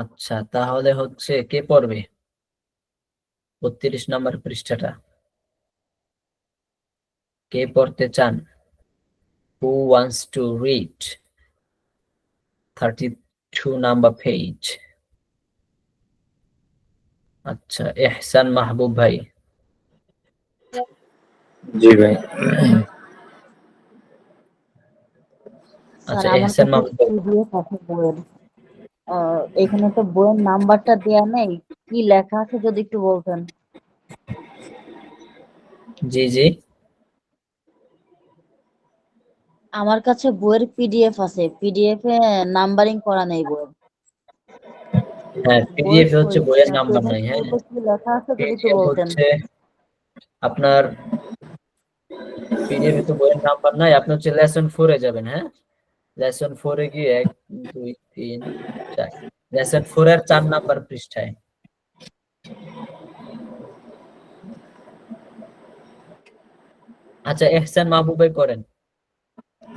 আচ্ছা তাহলে হচ্ছে কে পড়বে 32 নাম্বার পৃষ্ঠাটা? কে পড়তে চান? Who wants to read 32 number page? আচ্ছা এহসান মাহবুব ভাই। জি ভাই। স্যার আচ্ছা আমার এহসান কাছে মাহবুব ভাই, পিডিএফ আছে বইয়ের। এখানে তো বইয়ের নাম্বারটা দেয়া নেই, কি লেখা আছে যদি একটু বলতেন। জি জি, আমার কাছে বইয়ের পিডিএফ আছে, পিডিএফ এ নাম্বারিং করা নেই বইয়ের। হ্যাঁ বইয়ের পিডিএফ হচ্ছে বইয়ের নাম্বার নাই, হ্যাঁ বইতে কি লেখা আছে যদি একটু পিডিএফ বলতেন। হচ্ছে আপনার, পিডিএফ এ তো বইয়ের নাম্বার নাই, আপনি হচ্ছে লেসন 4 এ যাবেন, হ্যাঁ লেসন 4 এ গিয়ে 1 2 3 4, লেসন 4 এর 4 নাম্বার পৃষ্ঠায়। আচ্ছা এহসান মাহবুব ভাই করেন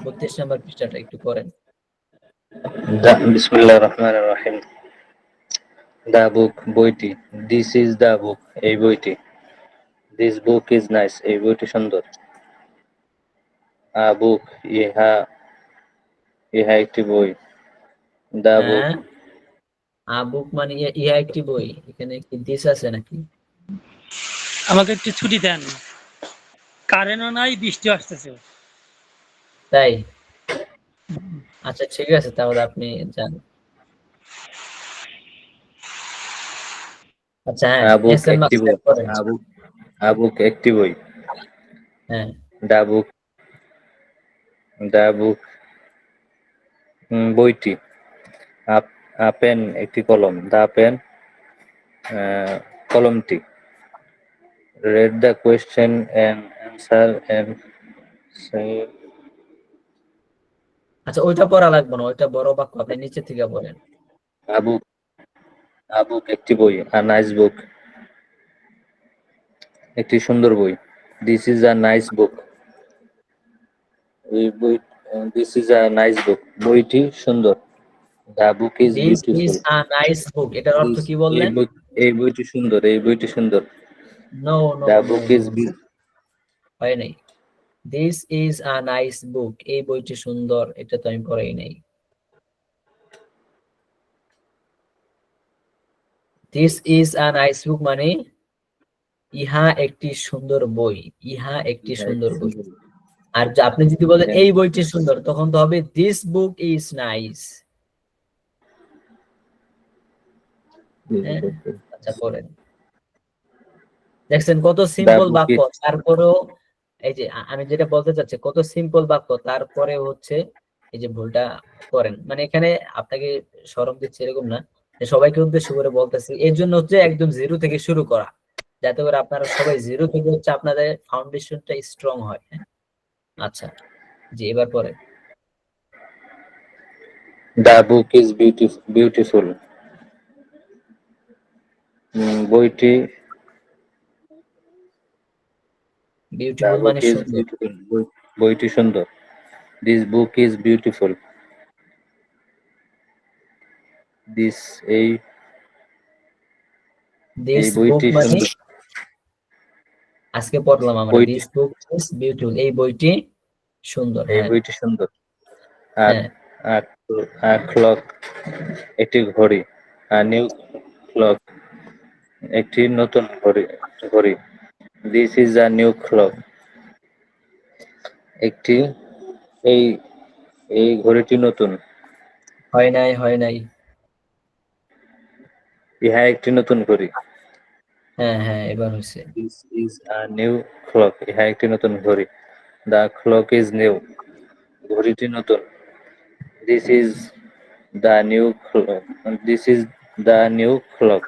32 নাম্বার পৃষ্ঠাটা একটু করেন। বিসমিল্লাহির রহমানির রহিম। দা বুক বইটি, দিস ইজ দা বুক এই বইটি, দিস বুক ইজ নাইস এই বইটি সুন্দর। আ বুক ইহা ইহা একটি বই। দা বুক হ্যাঁ বুক মানে ইহা একটি বই, এখানে কি দিস আছে নাকি? আমাকে একটু ছুটি দেন, কারেন্টও নাই, বৃষ্টি আসতেছে। তাই? আচ্ছা ঠিক আছে তাহলে আপনি যান। আচ্ছা হ্যাঁ আবুক এহসান একটি মাহবুব বই। করেন। আবুক আবুক একটি বই। হ্যাঁ দা বুক দা বুক বইটি। পেন একটি কলম। দা পেন কলমটি। Read the question and answer and Say- আচ্ছা ওইটা পড়া লাগবে না, ওইটা বড় বাক্য, আপনি নিচে থেকে বলেন। A book. A book একটি বই। A nice book. একটি সুন্দর বই। This is a nice book. এই বই This is a nice book. বইটি সুন্দর। The book is this is beautiful. A nice book, এটার অর্থ কি বললেন? এই বইটি সুন্দর। এই বইটি সুন্দর। No no The no book is হয় নাই। This is a nice book, এই বইটি সুন্দর, এটা তো আমি পড়াই নাই। This is a nice book মানে ইহা একটি সুন্দর বই, ইহা একটি সুন্দর বই। আর আপনি যদি বলেন এই বইটি সুন্দর, তখন তো হবে দিস বুক ইজ নাইস। আচ্ছা পড়েন। দেখছেন কত সিম্পল book বাক্য, তারপরেও এই যে আমি যেটা বলতে চাচ্ছি, কত সিম্পল বাক্য, তারপরে হচ্ছে এই যে ভুলটা করেন। মানে এখানে আপনাকে শরম দিচ্ছে এরকম না, সবাইকে উদ্দেশ্য করে বলতেছি, এর জন্য হচ্ছে একদম জিরো থেকে শুরু করা, যাতে করে আপনারা সবাই জিরো থেকে হচ্ছে আপনাদের ফাউন্ডেশনটা স্ট্রং হয়। হ্যাঁ আচ্ছা জি, এবার পরে The book is beautiful. বইটি বিউটিফুল মানে সুন্দর। বইটি সুন্দর। This book is beautiful. This এই দিস বুক বইটি মানে সুন্দর। আজকে পড়লাম আমরা, বইটি দিস বুক ইজ বিউটিফুল, এই বইটি সুন্দর। এই হ্যাঁ বইটি সুন্দর। আর হ্যাঁ ক্লক একটি ঘড়ি। নিউ ক্লক একটি নতুন ঘড়ি। This is a new clock একটি এই ঘড়িটি নতুন। হয় নাই হয় নাই। ইহা একটি নতুন ঘড়ি। হ্যাঁ হ্যাঁ এবার হয়েছে। This is a new clock ইহা একটি নতুন ঘড়ি। দ্য ক্লক ইজ নিউ ঘড়িটি নতুন। This is the new clock this is the new clock.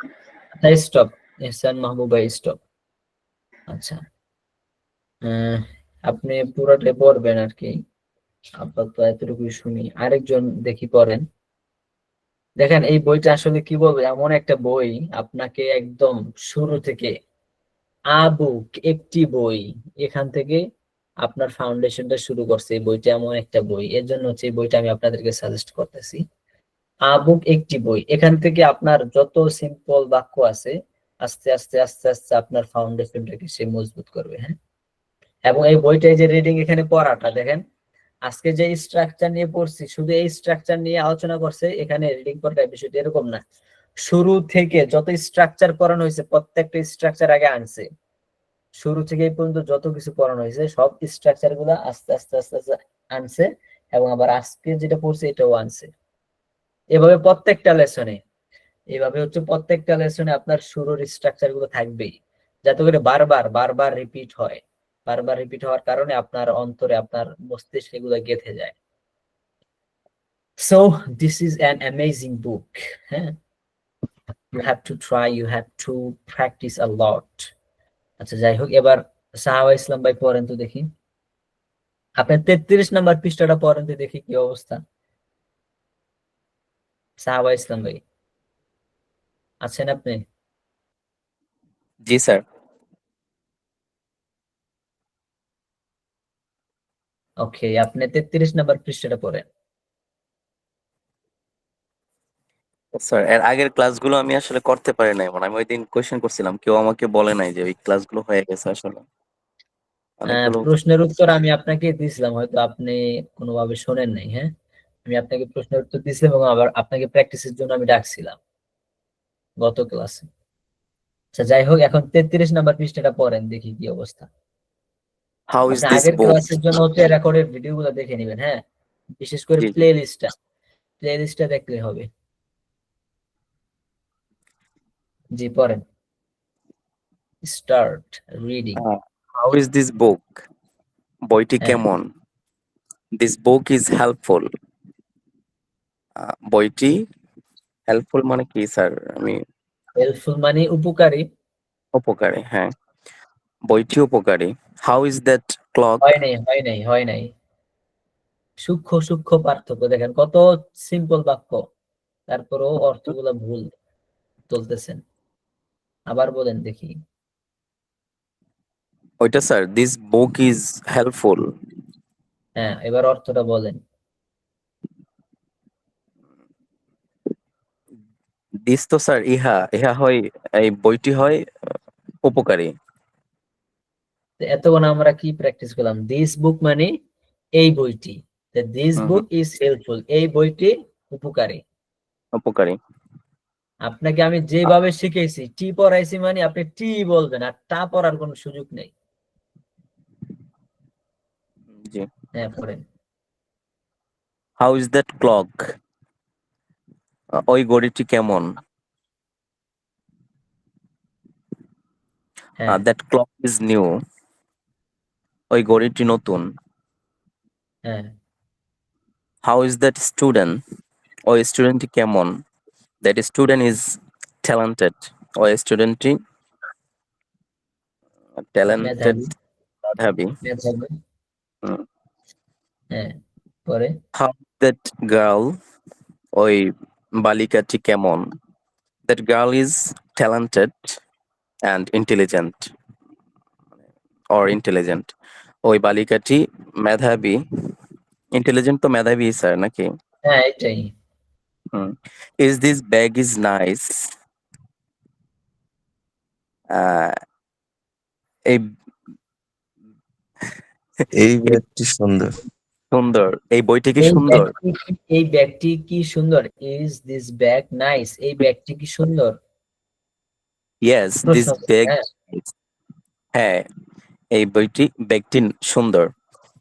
আচ্ছা স্টপ, ইহসান মাহবুবা স্টপ। আচ্ছা আপনি পুরোটাই পড়বেন আর কি, আপাতত এতটুকুই শুনি, আরেকজন দেখি পড়েন। দেখেন এই বইটা আসলে কি বলবো, এমন একটা বই আপনাকে একদম শুরু থেকে বুক একটি বই, এখান থেকে আপনার ফাউন্ডেশনটা শুরু করছে। এই বইটা এমন একটা বই, এর জন্য হচ্ছে এই বইটা আমি আপনাদেরকে সাজেস্ট করতেছি। বুক একটি বই, এখান থেকে আপনার যত সিম্পল বাক্য আছে আস্তে আস্তে আস্তে আস্তে আপনার ফাউন্ডেশনটাকে সে মজবুত করবে। হ্যাঁ এবং এই বইটাই যে রিডিং এখানে পড়াটা দেখেন, আজকে যে স্ট্রাকচার নিয়ে পড়ছি শুধু এই স্ট্রাকচার নিয়ে আলোচনা করছে, এখানে রিডিং পড়াটা বিষয়টা এরকম না। শুরু থেকে যত স্ট্রাকচার পড়ানো হয়েছে প্রত্যেকটা স্ট্রাকচার আগে আনছে, শুরু থেকে এই পর্যন্ত যত কিছু পড়ানো হয়েছে সব স্ট্রাকচার গুলা আস্তে আস্তে আস্তে আস্তে আনছে, এবং আবার আজকে যেটা পড়ছে এটাও আনছে। এভাবে প্রত্যেকটা লেসনে, এইভাবে হচ্ছে প্রত্যেকটা লেসনে আপনার শুরুর স্ট্রাকচার গুলো থাকবেই, যাতে করে বারবার বারবার রিপিট হয়। বারবার রিপিট হওয়ার কারণে আপনার অন্তরে আপনার মস্তিষ্কে এগুলো গেঁথে যায়। So this is an amazing book. হ্যাঁ you have to try, you have to practice a lot. আচ্ছা যাই হোক, এবার সাহাবা ইসলাম ভাই পড়েন তো দেখি, আপনি 33 নম্বর পৃষ্ঠাটা পড়েন তো দেখি কি অবস্থা। সাহাবা ইসলাম ভাই আছেন আপনি? জি স্যার। ওকে, আপনি 33 নম্বর পৃষ্ঠাটা পড়েন। স্যার এর আগের ক্লাসগুলো আমি আসলে করতে পারি নাই, মানে আমি ওই দিন কোয়েশ্চেন করছিলাম, কেউ আমাকে বলে নাই যে ওই ক্লাসগুলো হয়ে গেছে আসলে অনেকগুলো। প্রশ্নের উত্তর আমি আপনাকে দিয়েছিলাম, হয়তো আপনি কোনোভাবে শোনেন নাই। হ্যাঁ আমি আপনাকে প্রশ্নের উত্তর দিয়েছিলাম এবং আবার আপনাকে প্র্যাকটিসের জন্য আমি ডাকছিলাম গত ক্লাসে। আচ্ছা যাই হোক, এখন 33 নম্বর পৃষ্ঠাটা পড়েন দেখি কি অবস্থা। হাউ ইজ আপনি দিস আগের বুক? ক্লাসের জন্য হচ্ছে রেকর্ডের ভিডিওগুলো দেখে নেবেন। হ্যাঁ বিশেষ করে জি জি। প্লে লিস্টটা দেখলে হবে। জি পড়েন, start reading. How is this book? বইটি হ্যাঁ কেমন? This book is helpful. বইটি হেল্পফুল মানে কি স্যার? আমি হেল্পফুল মানে উপকারী। উপকারী, হ্যাঁ বইটি উপকারী। হাউ ইজ দ্যাট clock হয় নাই সূক্ষ্ম সূক্ষ্ম পার্থক্য দেখেন, কত সিম্পল বাক্য, তারপরেও অর্থগুলো ভুল তুলতেছেন। আবার বলেন দেখি। ওইটা sir this book is helpful. হ্যাঁ, এবার অর্থটা বলেন। দিস তো স্যার ইহা, ইহা হয়, এই বইটি হয় উপকারী। তো এতক্ষণ আমরা কি প্র্যাকটিস করলাম? দিস বুক মানে এই বইটি, this hmm book hmm, is helpful, এই বইটি উপকারী। উপকারী। আপনাকে আমি যেভাবে শিখেছি, টি পড়াইছি মানে আপনি টি বলবেন, আর টা পড়ার কোনো সুযোগ নেই। জি। হ্যাঁ, পড়েন। How is that clock? ওই ঘড়িটি কেমন? হ্যাঁ, দ্যাট ক্লক ইজ নিউ। ওই ঘড়িটি নতুন। হ্যাঁ, হাউ ইজ দ্যাট স্টুডেন্ট? ওই স্টুডেন্টটি কেমন? That student is talented. ওই স্টুডেন্টটি ট্যালেন্টেড, মেধাবী, মেধাবী। মেধাবী। হ্যাঁ, পরে হাউ দ্যাট গার্ল? ওই বালিকাটি কেমন? That girl is talented and intelligent or intelligent. ওই বালিকাটি মেধাবী। ইন্টেলিজেন্ট তো মেধাবী স্যার নাকি? হ্যাঁ, এটাই। হুম। Is this bag is nice? এই এই ব্যাগটি সুন্দর। সুন্দর, এই বইটি কি এই সুন্দর? ব্যাগটি এই ব্যাগটি কি সুন্দর? Is this bag nice? এই ব্যাগটি কি সুন্দর? ইয়েস প্রশ্ন দিস করছে, ব্যাগ। হ্যাঁ। হ্যাঁ, এই ব্যাগটি সুন্দর।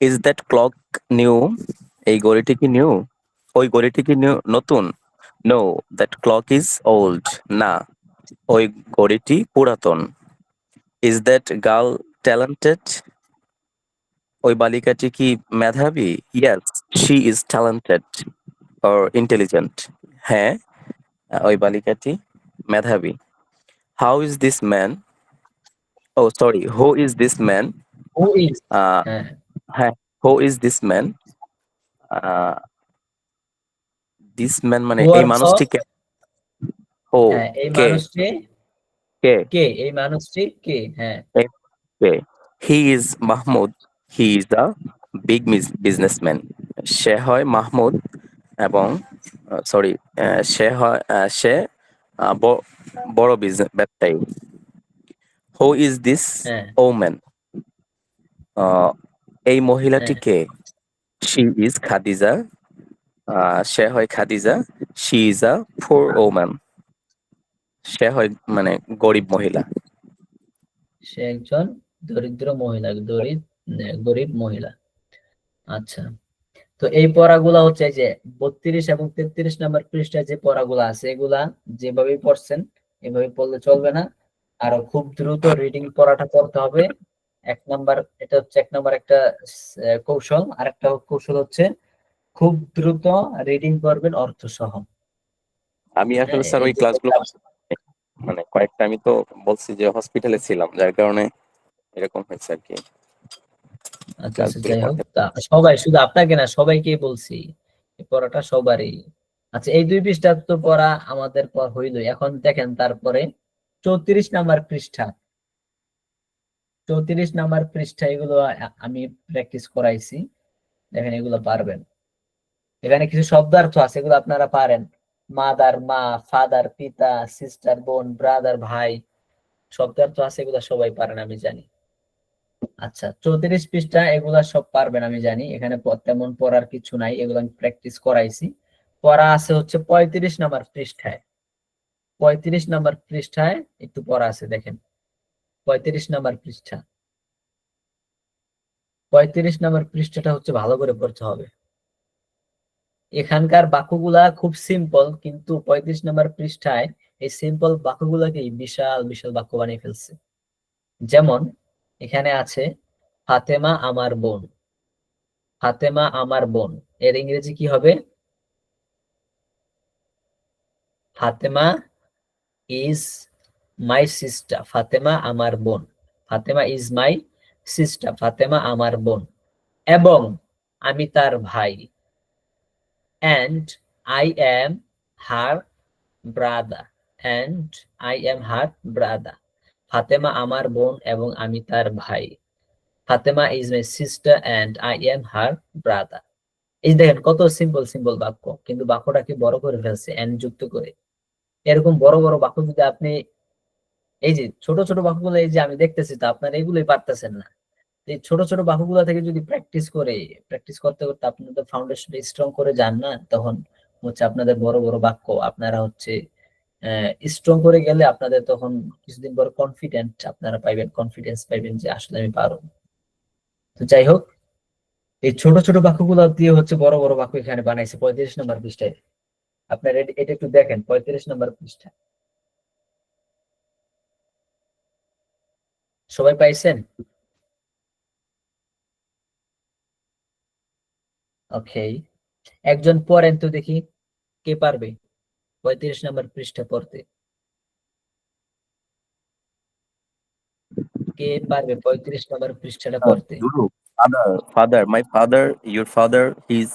Is that clock new? এই ঘড়িটি কি নিউ? ওই ঘড়িটি কি নিউ, নতুন? No, that clock is old. না, ওই ঘড়িটি পুরাতন। Is that girl talented? ওই বালিকাটি কি মেধাবী? Yes, she is talented or intelligent. হ্যাঁ, ওই বালিকাটি মেধাবী। How is this man? Oh sorry, who is this man? Who is, ah হ্যাঁ, হ্যাঁ, who is this man? This man মানে হু এই অর্থ, মানুষটি কে? হু, হ্যাঁ, এই কে? মানুষটি কে? কে? এই মানুষটি কে? হ্যাঁ, এই কে? He is Mahmud. He is the big businessman. সে হয় মাহমুদ এবং সরি, সে বড় ব্যবসায়ী। হু ইজ দিস হ্যাঁ, ওম্যান? এই মহিলাটি হ্যাঁ, কে? She is Khadija. সে হয় খাদিজা। শি ইজ আ পুর ওম্যান। সে হয় মানে গরিব মহিলা। সে একজন দরিদ্র মহিলা, গরিব মহিলা। আচ্ছা, তো এই পড়াগুলা হচ্ছে এই যে 32 এবং 33 নাম্বার পৃষ্ঠায় যে পড়াগুলা আছে, এগুলা যেভাবে পড়ছেন এভাবে পড়লে চলবে না, আরো খুব দ্রুত রিডিং পড়াটা করতে হবে। এটা হচ্ছে 1 নাম্বার একটা কৌশল। আর একটা কৌশল হচ্ছে খুব দ্রুত রিডিং করবেন অর্থ সহ। আমি আসলে স্যার এই ওই দুটো ক্লাসগুলো কাজ। মানে কয়েকটা, আমি তো বলছি যে হসপিটালে ছিলাম, যার কারণে এরকম হয়েছে আর কি আচ্ছা, আচ্ছা, ক্লাসগুলো যাই হোক, করতে। তা সবাই, শুধু আপনাকে না, সবাইকে বলছি এই পড়াটা সবারই। আচ্ছা, এই 2 পৃষ্ঠা তো পড়া আমাদের হইলই। এখন দেখেন তারপরে 34 নাম্বার পৃষ্ঠা, 34 নাম্বার পৃষ্ঠা এগুলো আমি প্র্যাকটিস করাইছি। দেখেন এগুলো পারবেন। এখানে কিছু শব্দার্থ আছে, এগুলো আপনারা পারেন। মাদার মা, ফাদার পিতা, সিস্টার বোন, ব্রাদার ভাই, শব্দার্থ আছে, এগুলো সবাই পারেন আমি জানি। আচ্ছা, 34 পৃষ্ঠা এগুলা সব পারবেন আমি জানি। এখানে তেমন পড়ার কিছু নাই, এগুলো আমি প্র্যাকটিস করাইছি। পড়া আছে হচ্ছে 35 নাম্বার পৃষ্ঠায়। 35 নাম্বার পৃষ্ঠায় একটু পড়া আছে, দেখেন। 35 নাম্বার পৃষ্ঠা, 35 নাম্বার পৃষ্ঠাটা হচ্ছে ভালো করে পড়তে হবে। এখানকার বাক্যগুলা খুব সিম্পল, কিন্তু 35 নাম্বার পৃষ্ঠায় এই সিম্পল বাক্যগুলাকে বিশাল বিশাল বাক্য বানিয়ে ফেলছে। যেমন এখানে আছে ফাতেমা আমার বোন। ফাতেমা আমার বোন, এর ইংরেজি কি হবে? Fatema is my sister. Fatema আমার বোন, Fatema is my sister, Fatema আমার বোন, এবং আমি তার ভাই, and I am her brother, and I am her brother. Fatema আমার বোন এবং আমি তার ভাই। Fatema is my sister and I am her brother. এই দেখেন কত সিম্পল সিম্পল বাক্য, কিন্তু বাক্যটাকে বড় করে ফেলছে and যুক্ত করে। এরকম বড় বড় বাক্য যদি আপনি, এই যে ছোট ছোট বাক্যগুলো এই যে আমি দেখতেছি, তো আপনারা এগুলোই পারতেছেন না। এই ছোট ছোট বাক্যগুলো থেকে যদি প্র্যাকটিস করতে করতে আপনাদের ফাউন্ডেশনটা স্ট্রং করে যান না, তখন হচ্ছে আপনাদের বড় বড় বাক্য আপনারা হচ্ছে স্ট্রং করে গেলে আপনাদের তখন কিছুদিন পর আপনারা পাইবেন, কনফিডেন্স পাইবেন যে আসলে আমি পারবো। তো যাই হোক, এই ছোট ছোট বাক্যগুলো দিয়ে হচ্ছে বড় বড় বাক্য এখানে বানাইছে 35 নম্বর পৃষ্ঠায়। আপনারা এটা একটু দেখেন, 35 নম্বর পৃষ্ঠা। সবাই পাইছেন? ওকে, একজন পড়েন তো দেখি, কে পারবে 35 নম্বর পৃষ্ঠা পড়তে? কে পারবে 35 নম্বর পৃষ্ঠাটা পড়তে? Father, my father, your father, his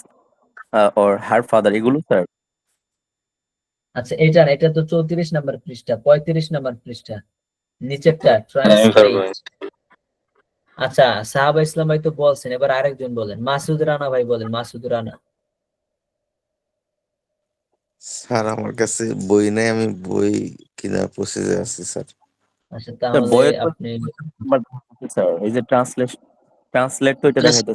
or her father, এগুলো স্যার। আচ্ছা, এটা তো 34 নম্বর পৃষ্ঠা, 35 নম্বর পৃষ্ঠা নিচেরটা ট্রান্সলেট। আচ্ছা, সাহাবা ইসলাম ভাই তো বলছেন, এবার আরেকজন বলেন, মাসুদ রানা ভাই বলেন, মাসুদ রানা। স্যার আমার কাছে বই নেই, আমি বই কেনার প্রসেসে আছি স্যার। আচ্ছা, স্যার তাহলে বইয়ের তো আপনি, স্যার এই যে ট্রান্সলেট তো এটা দেখা যাচ্ছে।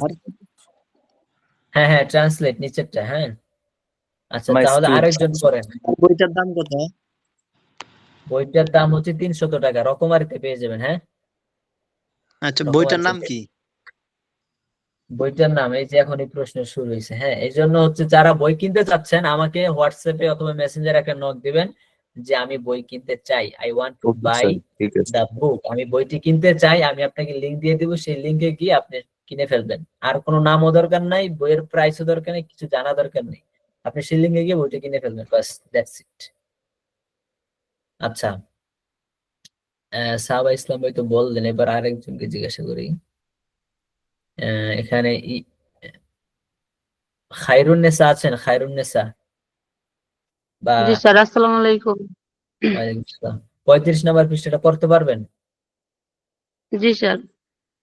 হ্যাঁ হ্যাঁ ট্রান্সলেট নিচেরটা, হ্যাঁ। আচ্ছা, My তাহলে student- আরেকজন পড়েন। বইটার দাম কত? বইটার দাম হচ্ছে 300 টাকা, রকমারিতে পেয়ে যাবেন। হ্যাঁ, আচ্ছা, বইটার নাম কি? বইটার নাম এই যে এখনই প্রশ্ন শুরু হয়েছে। হ্যাঁ, এই জন্য হচ্ছে যারা বই কিনতে চাচ্ছেন আমাকে হোয়াটসঅ্যাপে অথবা মেসেঞ্জারে একটা নক দিবেন যে আমি বই কিনতে চাই, I want to Okay, bye sir, ঠিক আছে। দা বুক, আমি বইটি কিনতে চাই। আমি আপনাকে লিংক দিয়ে দিব, সেই লিংকে গিয়ে আপনি কিনে ফেলবেন। আর কোনো নামও দরকার নাই, বইয়ের প্রাইসও দরকার নেই, কিছু জানা দরকার নেই, আপনি সেই লিংকে গিয়ে বইটা কিনে ফেলবেন, বাস দ্যাটস ইট। আচ্ছা, সাহাবা ইসলাম ভাই তো বললেন, এবার আরেকজনকে জিজ্ঞাসা করি। এখানে খায়রুন্নেসা আছেন? খায়রুন্নেসা বা জি স্যার, আসসালামু আলাইকুম। ওয়ালাইকুম আসসালাম। 35 নম্বর পৃষ্ঠাটা পড়তে পারবেন? জি স্যার।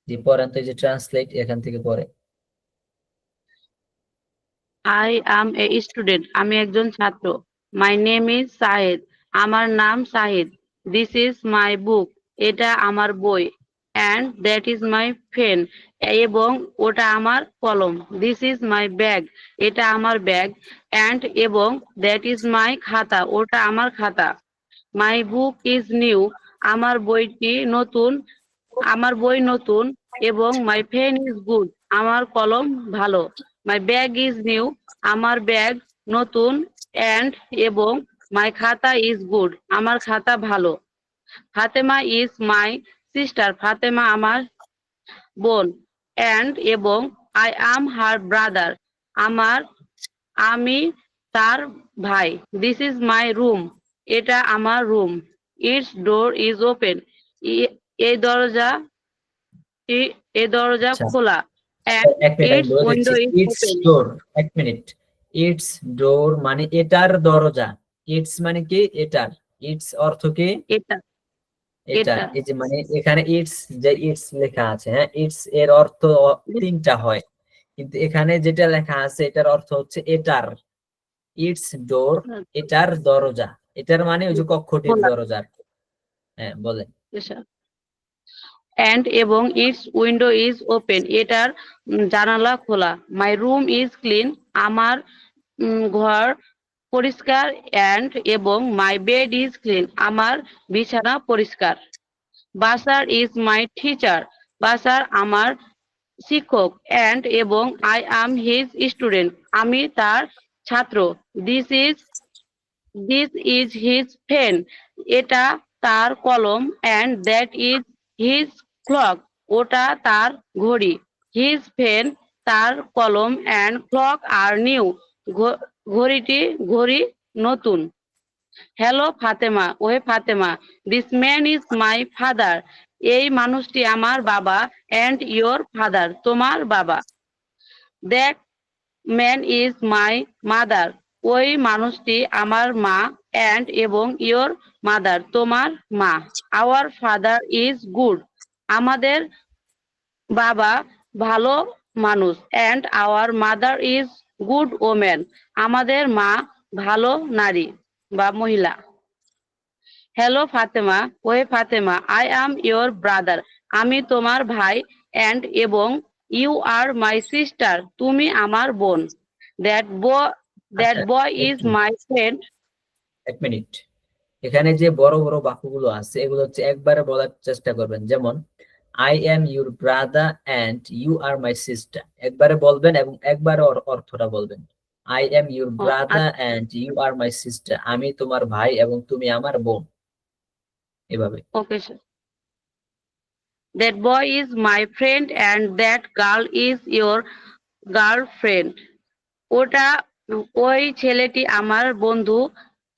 জি পড়েন তো, এই যে ট্রান্সলেট এখান থেকে পড়ে। আই অ্যাম এ স্টুডেন্ট, আমি একজন ছাত্র। মাই নেম ইজ সাহিদ, আমার নাম সাহিদ। দিস ইজ মাই বুক, এটা আমার বই। And that is my pen, এবং ওটা আমার কলম। দিস ইজ মাই ব্যাগ, এটা আমার ব্যাগ। অ্যান্ড এবং দ্যাট ইজ মাই খাতা, ওটা আমার খাতা। মাই বুক ইজ নিউ, আমার বইটি নতুন, আমার বই নতুন। এবং মাই পেন ইজ গুড, আমার কলম ভালো। মাই ব্যাগ ইজ নিউ, আমার ব্যাগ নতুন। অ্যান্ড এবং মাই খাতা ইজ গুড, আমার খাতা ভালো। Fatema is my sister, Fatema আমার বোন। অ্যান্ড এবং আই অ্যাম হার ব্রাদার, আমি তার ভাই। দিস ইজ মাই রুম, এটা আমার room. It's door is open, এই দরজা আচ্ছা, খোলা। এক মিনিট আমি ইটস বলে উইন্ডো দিচ্ছি। ইজ ইটস ওপেন, ডোর, এক মিনিট। ইটস ডোর মানে এটার দরজা। ইটস মানে কি? এটার। ইটস অর্থ কি? এটা এটা। এটা এই যে মানে এখানে ইটস, যে ইটস লেখা আছে, হ্যাঁ, ইটস এর অর্থ তিনটা হয়, কিন্তু এখানে যেটা লেখা আছে এটার অর্থ হচ্ছে এটার। ইটস ডোর, এটার দরজা। এটার মানে ওই যে কক্ষটির খোলা। দরজা। হ্যাঁ বলেন। অ্যান্ড এবং ইটস উইন্ডো ইজ ওপেন, এটার জানালা খোলা। মাই রুম ইজ ক্লিন, আমার ঘর পরিষ্কার। অ্যান্ড এবং মাই বেড ইজ ক্লিন, আমার বিছানা পরিষ্কার। বাসার ইজ মাই টিচার, বাসার আমার শিক্ষক। অ্যান্ড এবং আই অ্যাম হিজ স্টুডেন্ট, আমি তার ছাত্র। দিস ইজ হিজ পেন, এটা তার কলম। And that is his clock, ওটা তার ঘড়ি। হিজ পেন, তার কলম। অ্যান্ড ক্লক আর নিউ, ঘড়ি নতুন। হ্যালো ফাতেমা, ওহে Fatema, this man is my father, এই মানুষটি আমার বাবা and your father তোমার বাবা। That man is my mother ওই মানুষটি আমার মা and এবং your mother তোমার মা। Our father is good আমাদের বাবা ভালো মানুষ and our mother is good woman আমাদের মা ভালো নারী বা মহিলা। হ্যালো ফাতেমা ওই Fatema I am your brother আমি তোমার ভাই and এবং you are my sister তুমি আমার বোন। That boy is my friend এক মিনিট, এখানে যে বড় বড় বাক্যগুলো আছে এগুলো হচ্ছে একবারে বলার চেষ্টা করবেন। যেমন I am your brother and you are my sister একবারে বলবেন এবং একবারে অর্থটা বলবেন। I am your brother and you are my sister আমি তোমার ভাই এবং তুমি আমার বোন, এভাবে। Okay, sir. That boy is my friend and that girl is your girlfriend. ওই ছেলেটি আমার বন্ধু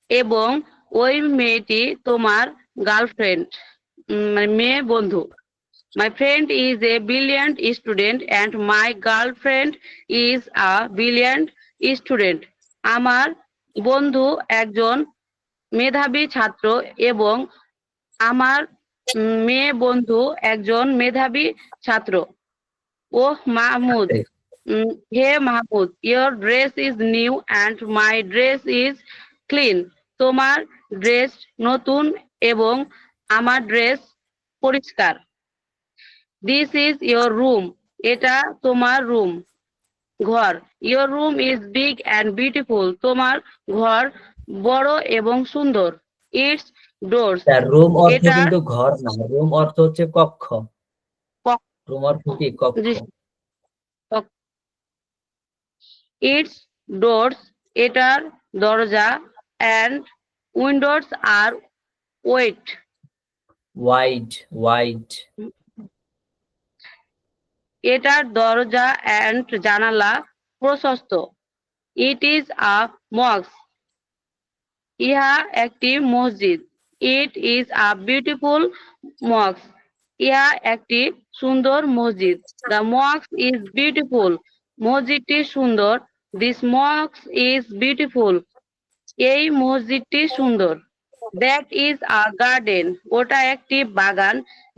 এবং ওই মেয়েটি তোমার গার্লফ্রেন্ড, মেয়ে বন্ধু। My friend is a brilliant student and my girlfriend is a brilliant student. আমার বন্ধু একজন মেধাবী ছাত্র এবং আমার মেয়ে বন্ধু একজন মেধাবী ছাত্র। ওহ মাহমুদ হে Mahmud your dress is new and my dress is clean তোমার ড্রেস নতুন এবং আমার ড্রেস পরিষ্কার। This is your room এটা তোমার রুম ঘর। Your room is big and beautiful তোমার ঘর বড় এবং সুন্দর। Its doors রুম অর্থ এটা কিন্তু ঘর না, রুম অর্থ হচ্ছে কক্ষ। রুম অর্থ কি? কক্ষ। Its doors এটার দরজা and windows are wide wide এটার দরজা and জানালা প্রশস্ত। It is a mosque ইহা একটি মসজিদ। It is a beautiful mosque ইহা একটি সুন্দর মসজিদ। The mosque is beautiful মসজিদটি সুন্দর। This mosque is beautiful এই মসজিদটি সুন্দর। That is a garden ওটা একটি বাগান।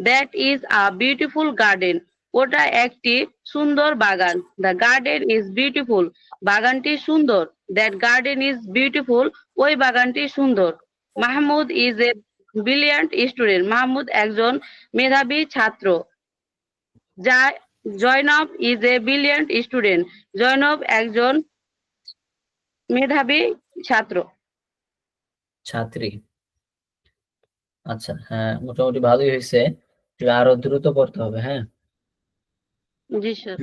That is a beautiful garden ওটা একটি সুন্দর বাগান। The garden is beautiful বাগানটি সুন্দর। That garden is beautiful ওই বাগানটি সুন্দর। Mahmud is a brilliant student Mahmud একজন মেধাবী ছাত্র। Zainab is a brilliant student Zainab একজন মেধাবী ছাত্র ছাত্রী। আচ্ছা, হ্যাঁ মোটামুটি ভালোই হয়েছে, আরো দ্রুত পড়তে হবে। হ্যাঁ জি স্যার।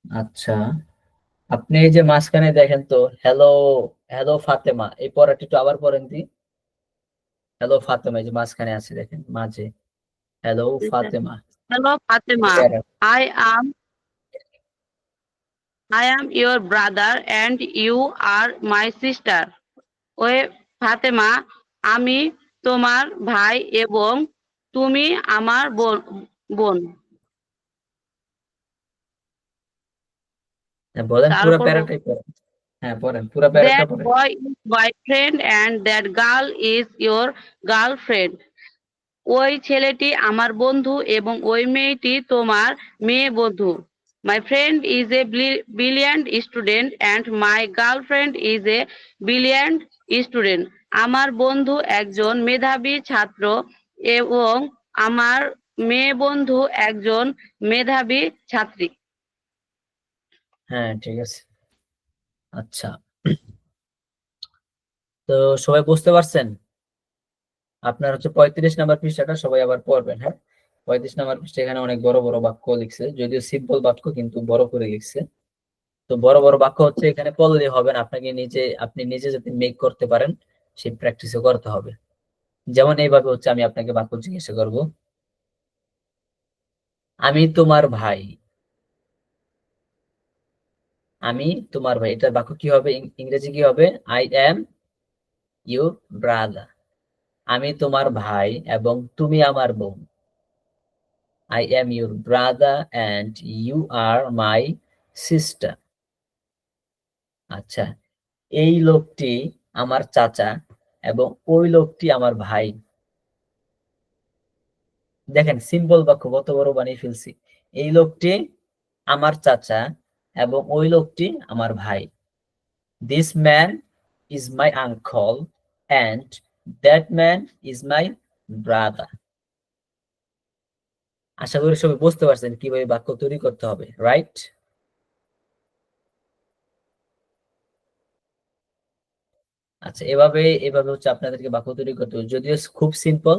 আচ্ছা, আপনি এই যে মাঝখানে দেখেন তো হ্যালো হ্যালো ফাতেমা, এই পড়াটা একটু আবার পড়েন দি। হ্যালো ফাতেমা এই যে মাঝখানে আছে দেখেন মাঝে, hello Fatema. Hello Fatema I am your brother and you are my sister. ওই ফাতেমা আমি তোমার ভাই এবং তুমি আমার বোন। বলেন পুরো প্যারাটাই পড়েন। হ্যাঁ পড়েন পুরো প্যারাটা পড়েন। That boy is my friend and that girl is your girlfriend. ওই ছেলেটি আমার বন্ধু এবং ওই মেয়েটি তোমার মেয়ে বন্ধু। My friend is a brilliant student and my girlfriend is a brilliant student. আমার বন্ধু একজন মেধাবী ছাত্র এবং আমার মেয়ে বন্ধু একজন মেধাবী ছাত্রী। হ্যাঁ ঠিক আছে। আচ্ছা, তো সবাই বুঝতে পারছেন? আপনার হচ্ছে 35 নাম্বার পৃষ্ঠাটা সবাই আবার পড়বেন। হ্যাঁ 35 নাম্বার পৃষ্ঠা, এখানে অনেক বড় বড় বাক্য লিখছে, যদিও সিম্পল বাক্য কিন্তু বড় করে লিখছে। তো বড় বড় বাক্য হচ্ছে এখানে পড়লে হবে না, আপনি নিজে যাতে মেক করতে পারেন সেই প্র্যাকটিসও করতে হবে। যেমন এইভাবে হচ্ছে আমি আপনাকে বাক্য জিজ্ঞাসা করব, আমি তোমার ভাই। আমি তোমার ভাই, এটার বাক্য কি হবে? ইংরেজি কি হবে? I am your brother. আমি তোমার ভাই এবং তুমি আমার বোন। I am your brother and you are my sister. আচ্ছা, এই লোকটি আমার চাচা এবং ওই লোকটি আমার ভাই। দেখেন সিম্পল বাক্য কত বড় বানিয়ে ফেলছি। এই লোকটি আমার চাচা এবং ওই লোকটি আমার ভাই। This man is my uncle and that man is my brother. আশা করি সবাই বুঝতে পারছেন কিভাবে বাক্য তৈরি করতে হবে, রাইট? আচ্ছা, এভাবে হচ্ছে আপনাদেরকে বাক্য তৈরি করতে হবে। যদিও খুব সিম্পল,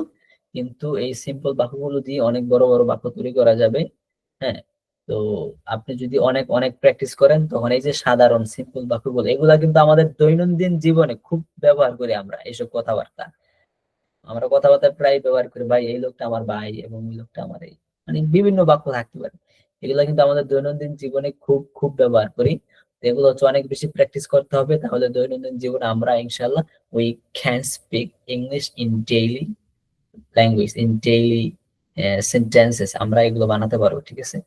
কিন্তু এই সিম্পল বাক্যগুলো দিয়ে অনেক বড় বড় বাক্য তৈরি করা যাবে। হ্যাঁ, তো আপনি যদি অনেক অনেক প্র্যাকটিস করেন তখন এই যে সাধারণ সিম্পল বাক্যগুলো, এগুলা কিন্তু আমাদের দৈনন্দিন জীবনে খুব ব্যবহার করি আমরা। এইসব কথাবার্তা আমরা প্রায় ব্যবহার করি, ভাই এই লোকটা আমার ভাই এবং ওই লোকটা আমার এই, মানে বিভিন্ন বাক্য থাকতে পারে। এগুলা কিন্তু আমাদের দৈনন্দিন জীবনে খুব খুব ব্যবহার করি। এগুলো হচ্ছে অনেক বেশি প্র্যাকটিস করতে হবে, তাহলে দৈনন্দিন জীবনে আমরা ইনশাআল্লাহ we can speak English in daily language, in daily sentences, আমরা এগুলো বানাতে পারবো। ঠিক আছে,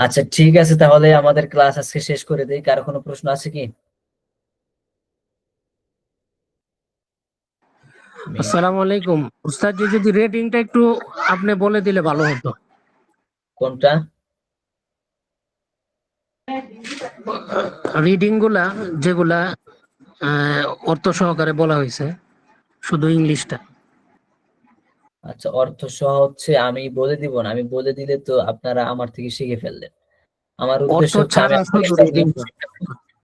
আচ্ছা ঠিক আছে, তাহলে আমাদের ক্লাস আজকে শেষ করে দেই। কারো কোনো প্রশ্ন আছে কি? আসসালামু আলাইকুম উস্তাদ, যদি রেটিংটা একটু আপনি বলে দিলে ভালো হতো। কোনটা? রিডিং গুলা যেগুলা অর্থ সহকারে বলা হয়েছে, শুধু ইংলিশটা। আচ্ছা, অর্থ সহ হচ্ছে আমি বলে দিব না, আমি বলে দিলে তো আপনারা আমার থেকে শিখে ফেললেন। আমার উদ্দেশ্য অর্থ হচ্ছে আমি ছাড়া শুধু reading।